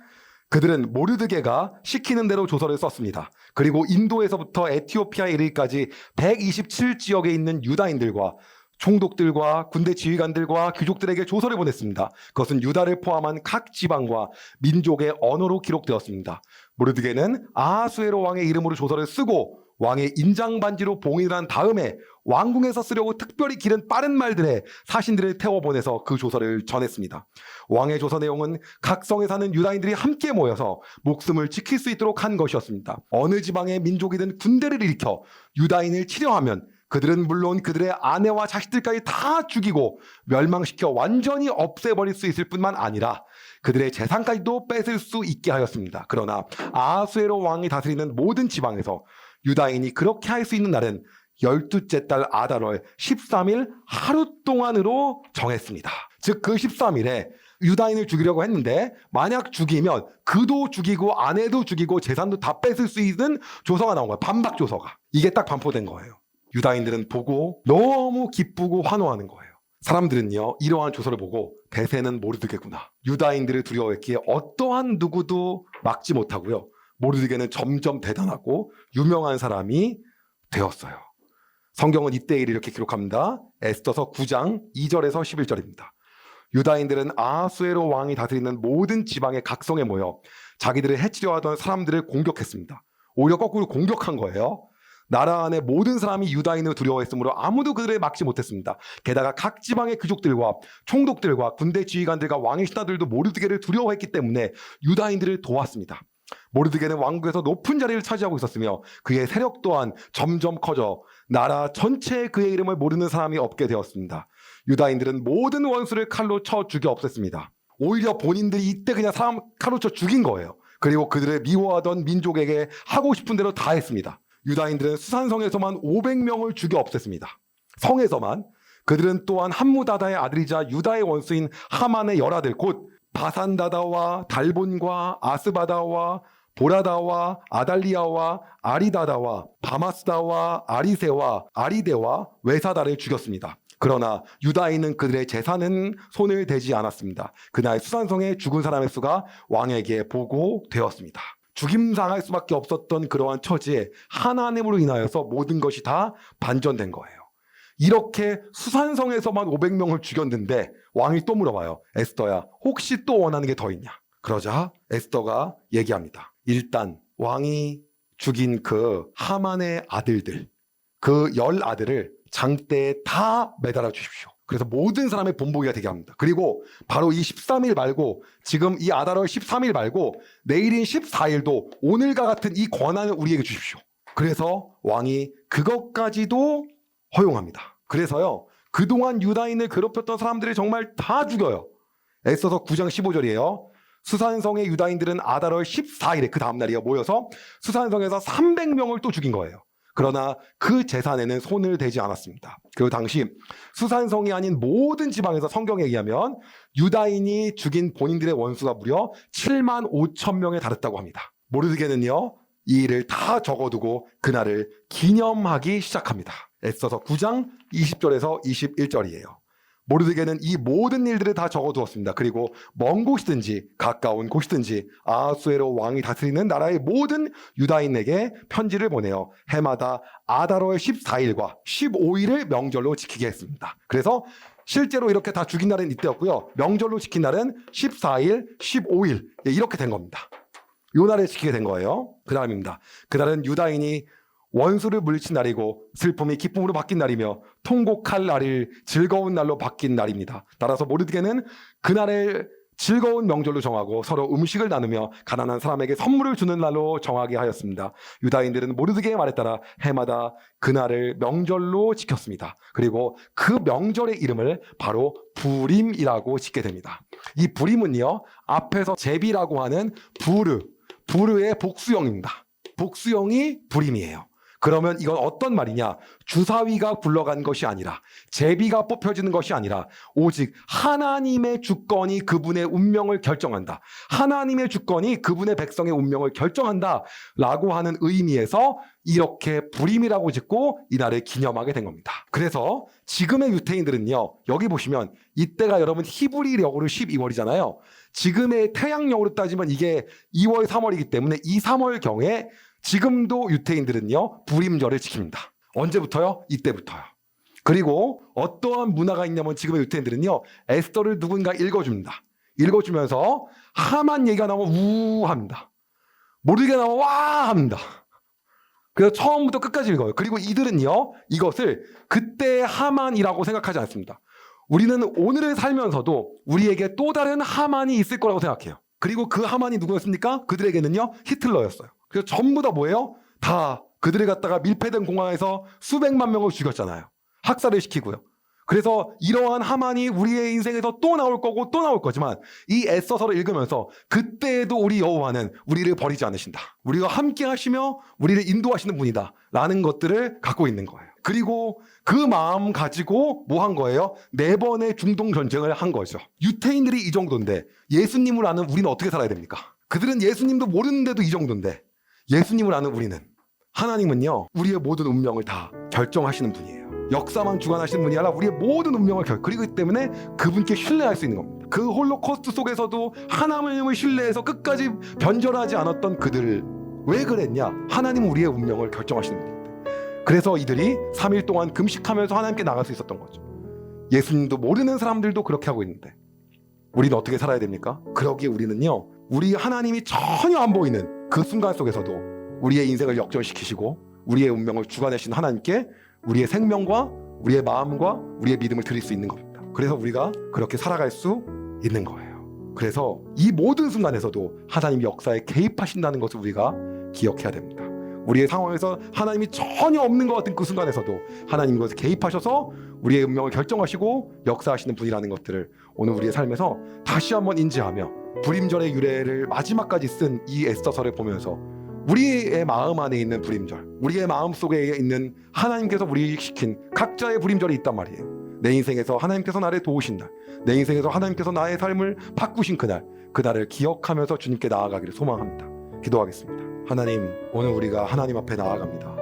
그들은 모르드게가 시키는 대로 조서를 썼습니다. 그리고 인도에서부터 에티오피아에 이르기까지 127지역에 있는 유다인들과 총독들과 군대 지휘관들과 귀족들에게 조서를 보냈습니다. 그것은 유다를 포함한 각 지방과 민족의 언어로 기록되었습니다. 모르드게는 아하수에로 왕의 이름으로 조서를 쓰고 왕의 인장 반지로 봉인을 한 다음에 왕궁에서 쓰려고 특별히 기른 빠른 말들에 사신들을 태워 보내서 그 조서를 전했습니다. 왕의 조서 내용은 각 성에 사는 유다인들이 함께 모여서 목숨을 지킬 수 있도록 한 것이었습니다. 어느 지방의 민족이든 군대를 일으켜 유다인을 치려하면 그들은 물론 그들의 아내와 자식들까지 다 죽이고 멸망시켜 완전히 없애버릴 수 있을 뿐만 아니라 그들의 재산까지도 뺏을 수 있게 하였습니다. 그러나 아하수에로 왕이 다스리는 모든 지방에서 유다인이 그렇게 할 수 있는 날은 12째 달 아달월 13일 하루 동안으로 정했습니다. 즉 그 13일에 유다인을 죽이려고 했는데 만약 죽이면 그도 죽이고 아내도 죽이고 재산도 다 뺏을 수 있는 조서가 나온 거예요. 반박 조서가. 이게 딱 반포된 거예요. 유다인들은 보고 너무 기쁘고 환호하는 거예요. 사람들은요 이러한 조서를 보고 대세는 모르드게구나. 유다인들을 두려워했기에 어떠한 누구도 막지 못하고요. 모르드게는 점점 대단하고 유명한 사람이 되었어요. 성경은 이때 일을 이렇게 기록합니다. 에스더서 9장 2절에서 11절입니다. 유다인들은 아하수에로 왕이 다스리는 모든 지방의 각성에 모여 자기들을 해치려 하던 사람들을 공격했습니다. 오히려 거꾸로 공격한 거예요. 나라 안에 모든 사람이 유다인을 두려워했으므로 아무도 그들을 막지 못했습니다. 게다가 각 지방의 귀족들과 총독들과 군대 지휘관들과 왕의 신하들도 모르드게를 두려워했기 때문에 유다인들을 도왔습니다. 모르드게는 왕국에서 높은 자리를 차지하고 있었으며 그의 세력 또한 점점 커져 나라 전체에 그의 이름을 모르는 사람이 없게 되었습니다. 유다인들은 모든 원수를 칼로 쳐 죽여 없앴습니다. 오히려 본인들이 이때 그냥 사람 칼로 쳐 죽인 거예요. 그리고 그들을 미워하던 민족에게 하고 싶은 대로 다 했습니다. 유다인들은 수산성에서만 500명을 죽여 없앴습니다. 성에서만. 그들은 또한 함무다다의 아들이자 유다의 원수인 하만의 열아들 곧 바산다다와 달본과 아스바다와 보라다와 아달리아와 아리다다와 바마스다와 아리세와 아리데와 외사다를 죽였습니다. 그러나 유다인은 그들의 재산은 손을 대지 않았습니다. 그날 수산성에 죽은 사람의 수가 왕에게 보고되었습니다. 죽임당할 수밖에 없었던 그러한 처지에 하나님으로 인하여서 모든 것이 다 반전된 거예요. 이렇게 수산성에서만 500명을 죽였는데 왕이 또 물어봐요. 에스더야, 혹시 또 원하는 게 더 있냐? 그러자 에스더가 얘기합니다. 일단 왕이 죽인 그 하만의 아들들, 그 10아들을 장대에 다 매달아 주십시오. 그래서 모든 사람의 본보기가 되게 합니다. 그리고 바로 이 13일 말고 지금 이 아달월 13일 말고 내일인 14일도 오늘과 같은 이 권한을 우리에게 주십시오. 그래서 왕이 그것까지도 허용합니다. 그래서요 그동안 유다인을 괴롭혔던 사람들을 정말 다 죽여요. 에스더서 9장 15절이에요. 수산성의 유다인들은 아달월 14일에 그 다음날이요 모여서 수산성에서 300명을 또 죽인 거예요. 그러나 그 재산에는 손을 대지 않았습니다. 그리고 당시 수산성이 아닌 모든 지방에서 성경에 의하면 유다인이 죽인 본인들의 원수가 무려 7만 5천 명에 달했다고 합니다. 모르드게는요 이 일을 다 적어두고 그날을 기념하기 시작합니다. 에스더서 9장 20절에서 21절이에요. 모르드게는 이 모든 일들을 다 적어두었습니다. 그리고 먼 곳이든지 가까운 곳이든지 아하수에로 왕이 다스리는 나라의 모든 유다인에게 편지를 보내어 해마다 아다로의 14일과 15일을 명절로 지키게 했습니다. 그래서 실제로 이렇게 다 죽인 날은 이때였고요. 명절로 지킨 날은 14일, 15일 이렇게 된 겁니다. 요 날에 지키게 된 거예요. 그 다음입니다. 그날은 유다인이 원수를 물리친 날이고 슬픔이 기쁨으로 바뀐 날이며 통곡할 날일 즐거운 날로 바뀐 날입니다. 따라서 모르드게는 그날을 즐거운 명절로 정하고 서로 음식을 나누며 가난한 사람에게 선물을 주는 날로 정하게 하였습니다. 유다인들은 모르드게의 말에 따라 해마다 그날을 명절로 지켰습니다. 그리고 그 명절의 이름을 바로 부림이라고 짓게 됩니다. 이 부림은요, 앞에서 제비라고 하는 부르의 복수형입니다. 복수형이 부림이에요. 그러면 이건 어떤 말이냐? 주사위가 굴러간 것이 아니라, 제비가 뽑혀지는 것이 아니라 오직 하나님의 주권이 그분의 운명을 결정한다. 하나님의 주권이 그분의 백성의 운명을 결정한다 라고 하는 의미에서 이렇게 부림이라고 짓고 이날을 기념하게 된 겁니다. 그래서 지금의 유태인들은요, 여기 보시면 이때가 여러분 히브리력으로 12월이잖아요. 지금의 태양력으로 따지면 이게 2월, 3월이기 때문에 이 3월경에 지금도 유태인들은요, 부림절을 지킵니다. 언제부터요? 이때부터요. 그리고 어떠한 문화가 있냐면 지금의 유태인들은요, 에스더를 누군가 읽어줍니다. 읽어주면서 하만 얘기가 나오면 우 합니다. 모르게 나오면 와 합니다. 그래서 처음부터 끝까지 읽어요. 그리고 이들은요, 이것을 그때의 하만이라고 생각하지 않습니다. 우리는 오늘을 살면서도 우리에게 또 다른 하만이 있을 거라고 생각해요. 그리고 그 하만이 누구였습니까? 그들에게는요, 히틀러였어요. 그래서 전부 다 뭐예요? 다 그들을 갖다가 밀폐된 공항에서 수백만 명을 죽였잖아요. 학살을 시키고요. 그래서 이러한 하만이 우리의 인생에서 또 나올 거고 또 나올 거지만 이 에스더서를 읽으면서 그때에도 우리 여호와는 우리를 버리지 않으신다. 우리와 함께 하시며 우리를 인도하시는 분이다 라는 것들을 갖고 있는 거예요. 그리고 그 마음 가지고 뭐 한 거예요? 4번의 중동 전쟁을 한 거죠. 유태인들이 이 정도인데 예수님을 아는 우리는 어떻게 살아야 됩니까? 그들은 예수님도 모르는데도 이 정도인데 예수님을 아는 우리는, 하나님은요, 우리의 모든 운명을 다 결정하시는 분이에요. 역사만 주관하시는 분이 아니라 우리의 모든 운명을 그리기 때문에 그분께 신뢰할 수 있는 겁니다. 그 홀로코스트 속에서도 하나님을 신뢰해서 끝까지 변절하지 않았던 그들을 왜 그랬냐? 하나님은 우리의 운명을 결정하시는 분입니다. 그래서 이들이 3일 동안 금식하면서 하나님께 나갈 수 있었던 거죠. 예수님도 모르는 사람들도 그렇게 하고 있는데 우리는 어떻게 살아야 됩니까? 그러기에 우리는요, 우리 하나님이 전혀 안 보이는 그 순간 속에서도 우리의 인생을 역전시키시고 우리의 운명을 주관하신 하나님께 우리의 생명과 우리의 마음과 우리의 믿음을 드릴 수 있는 겁니다. 그래서 우리가 그렇게 살아갈 수 있는 거예요. 그래서 이 모든 순간에서도 하나님이 역사에 개입하신다는 것을 우리가 기억해야 됩니다. 우리의 상황에서 하나님이 전혀 없는 것 같은 그 순간에서도 하나님이 그것에 개입하셔서 우리의 운명을 결정하시고 역사하시는 분이라는 것들을 오늘 우리의 삶에서 다시 한번 인지하며 불임절의 유래를 마지막까지 쓴 이 에스더서를 보면서 우리의 마음 안에 있는 불임절, 우리의 마음 속에 있는 하나님께서 우리 시킨 각자의 불임절이 있단 말이에요. 내 인생에서 하나님께서 나를 도우신 날, 내 인생에서 하나님께서 나의 삶을 바꾸신 그날을 기억하면서 주님께 나아가기를 소망합니다. 기도하겠습니다. 하나님, 오늘 우리가 하나님 앞에 나아갑니다.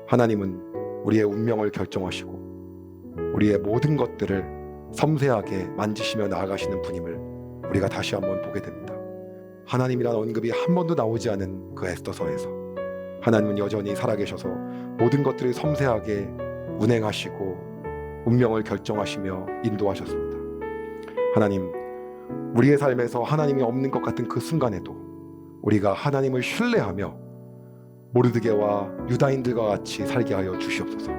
하나님은 우리의 운명을 결정하시고 우리의 모든 것들을 섬세하게 만지시며 나아가시는 분임을 우리가 다시 한번 보게 됩니다. 하나님이라는 언급이 한 번도 나오지 않은 그 에스더서에서 하나님은 여전히 살아계셔서 모든 것들을 섬세하게 운행하시고 운명을 결정하시며 인도하셨습니다. 하나님, 우리의 삶에서 하나님이 없는 것 같은 그 순간에도 우리가 하나님을 신뢰하며 모르드게와 유다인들과 같이 살게 하여 주시옵소서.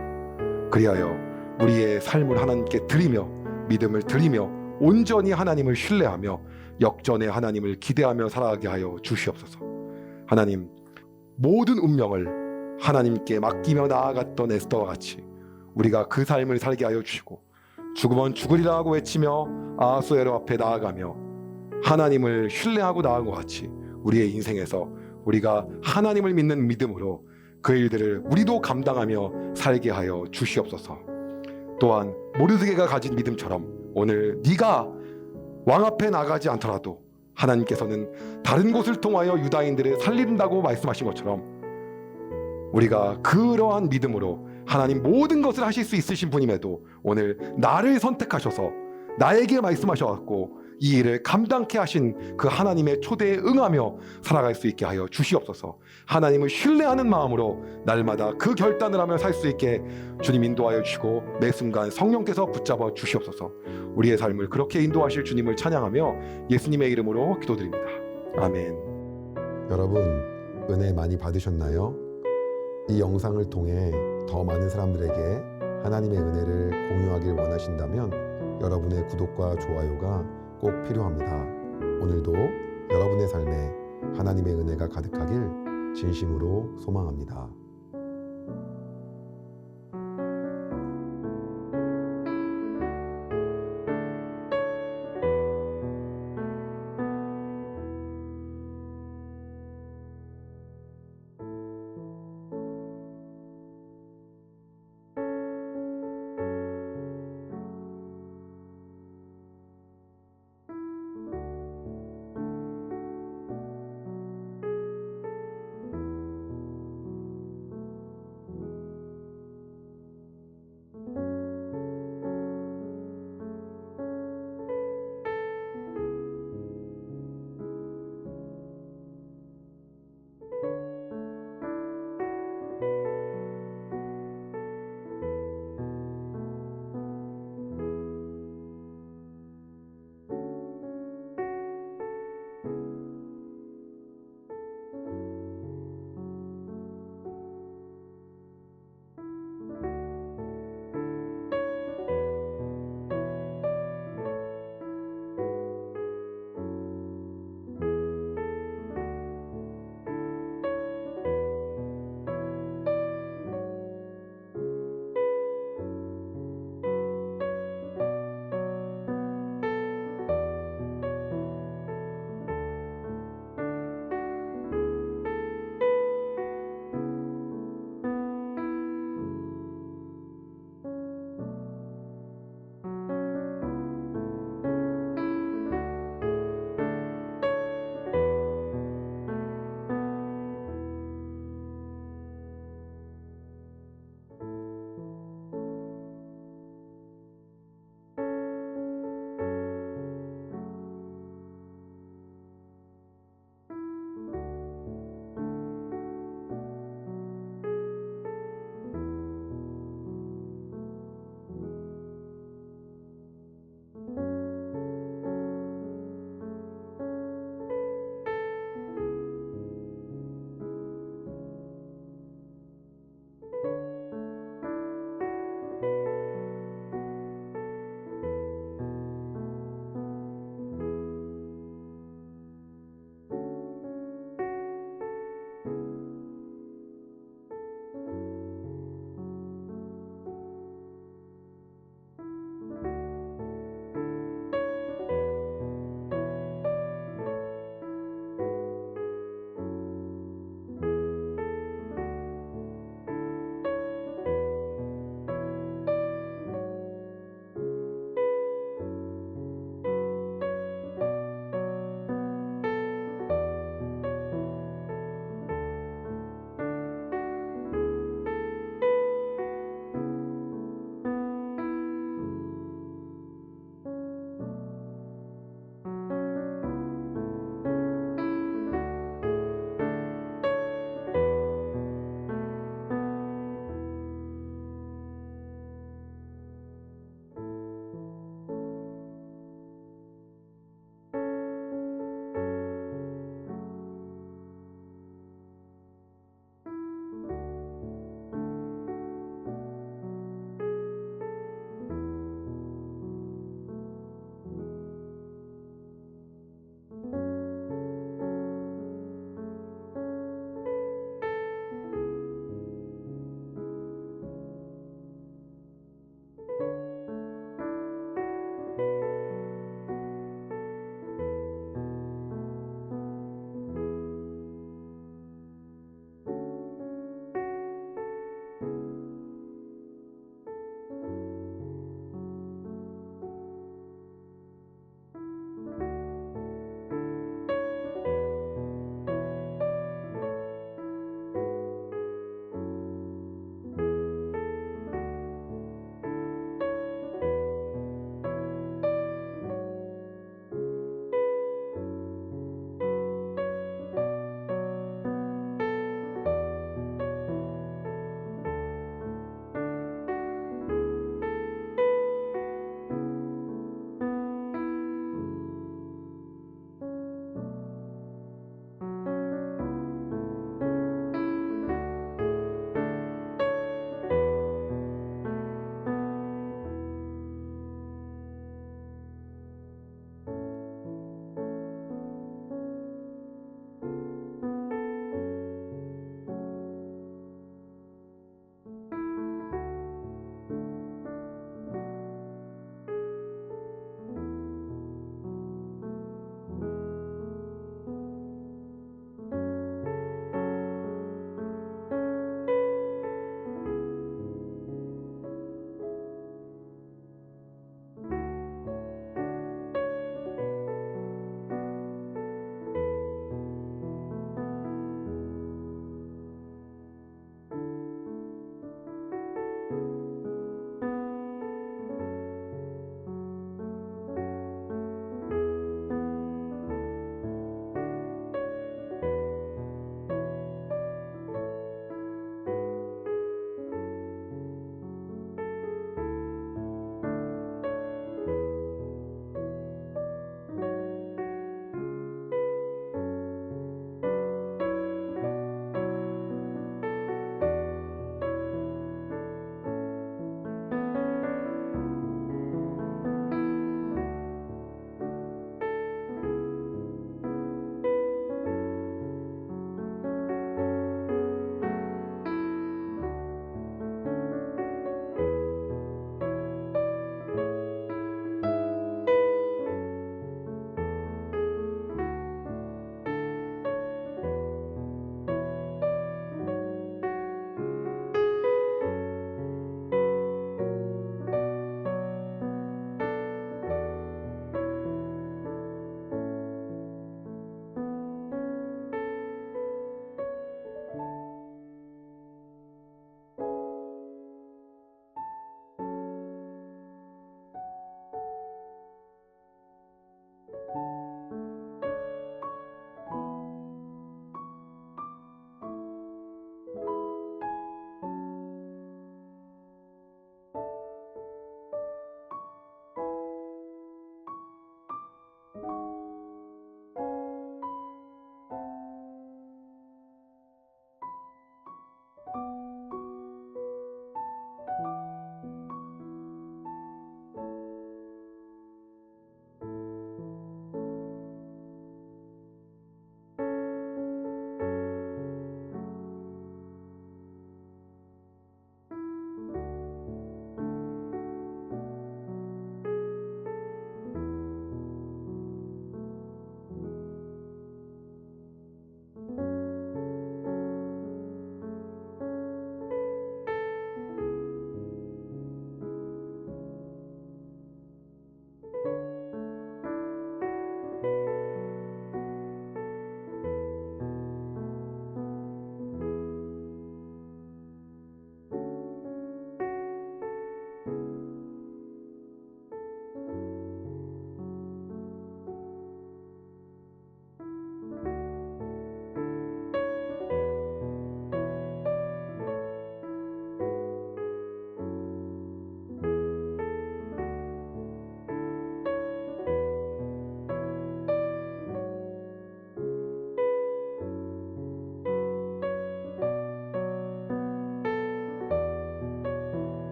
그리하여 우리의 삶을 하나님께 드리며 믿음을 드리며 온전히 하나님을 신뢰하며 역전의 하나님을 기대하며 살아가게 하여 주시옵소서. 하나님, 모든 운명을 하나님께 맡기며 나아갔던 에스더와 같이 우리가 그 삶을 살게 하여 주시고 죽으면 죽으리라고 외치며 아하수에로 앞에 나아가며 하나님을 신뢰하고 나아간 것 같이 우리의 인생에서 우리가 하나님을 믿는 믿음으로 그 일들을 우리도 감당하며 살게 하여 주시옵소서. 또한 모르드게가 가진 믿음처럼 오늘 네가 왕 앞에 나가지 않더라도 하나님께서는 다른 곳을 통하여 유다인들을 살린다고 말씀하신 것처럼 우리가 그러한 믿음으로 하나님 모든 것을 하실 수 있으신 분임에도 오늘 나를 선택하셔서 나에게 말씀하셔갖고 이 일을 감당케 하신 그 하나님의 초대에 응하며 살아갈 수 있게 하여 주시옵소서. 하나님을 신뢰하는 마음으로 날마다 그 결단을 하며 살 수 있게 주님 인도하여 주시고 매 순간 성령께서 붙잡아 주시옵소서. 우리의 삶을 그렇게 인도하실 주님을 찬양하며 예수님의 이름으로 기도드립니다. 아멘. 여러분, 은혜 많이 받으셨나요? 이 영상을 통해 더 많은 사람들에게 하나님의 은혜를 공유하길 원하신다면 여러분의 구독과 좋아요가 꼭 필요합니다. 오늘도 여러분의 삶에 하나님의 은혜가 가득하길 진심으로 소망합니다.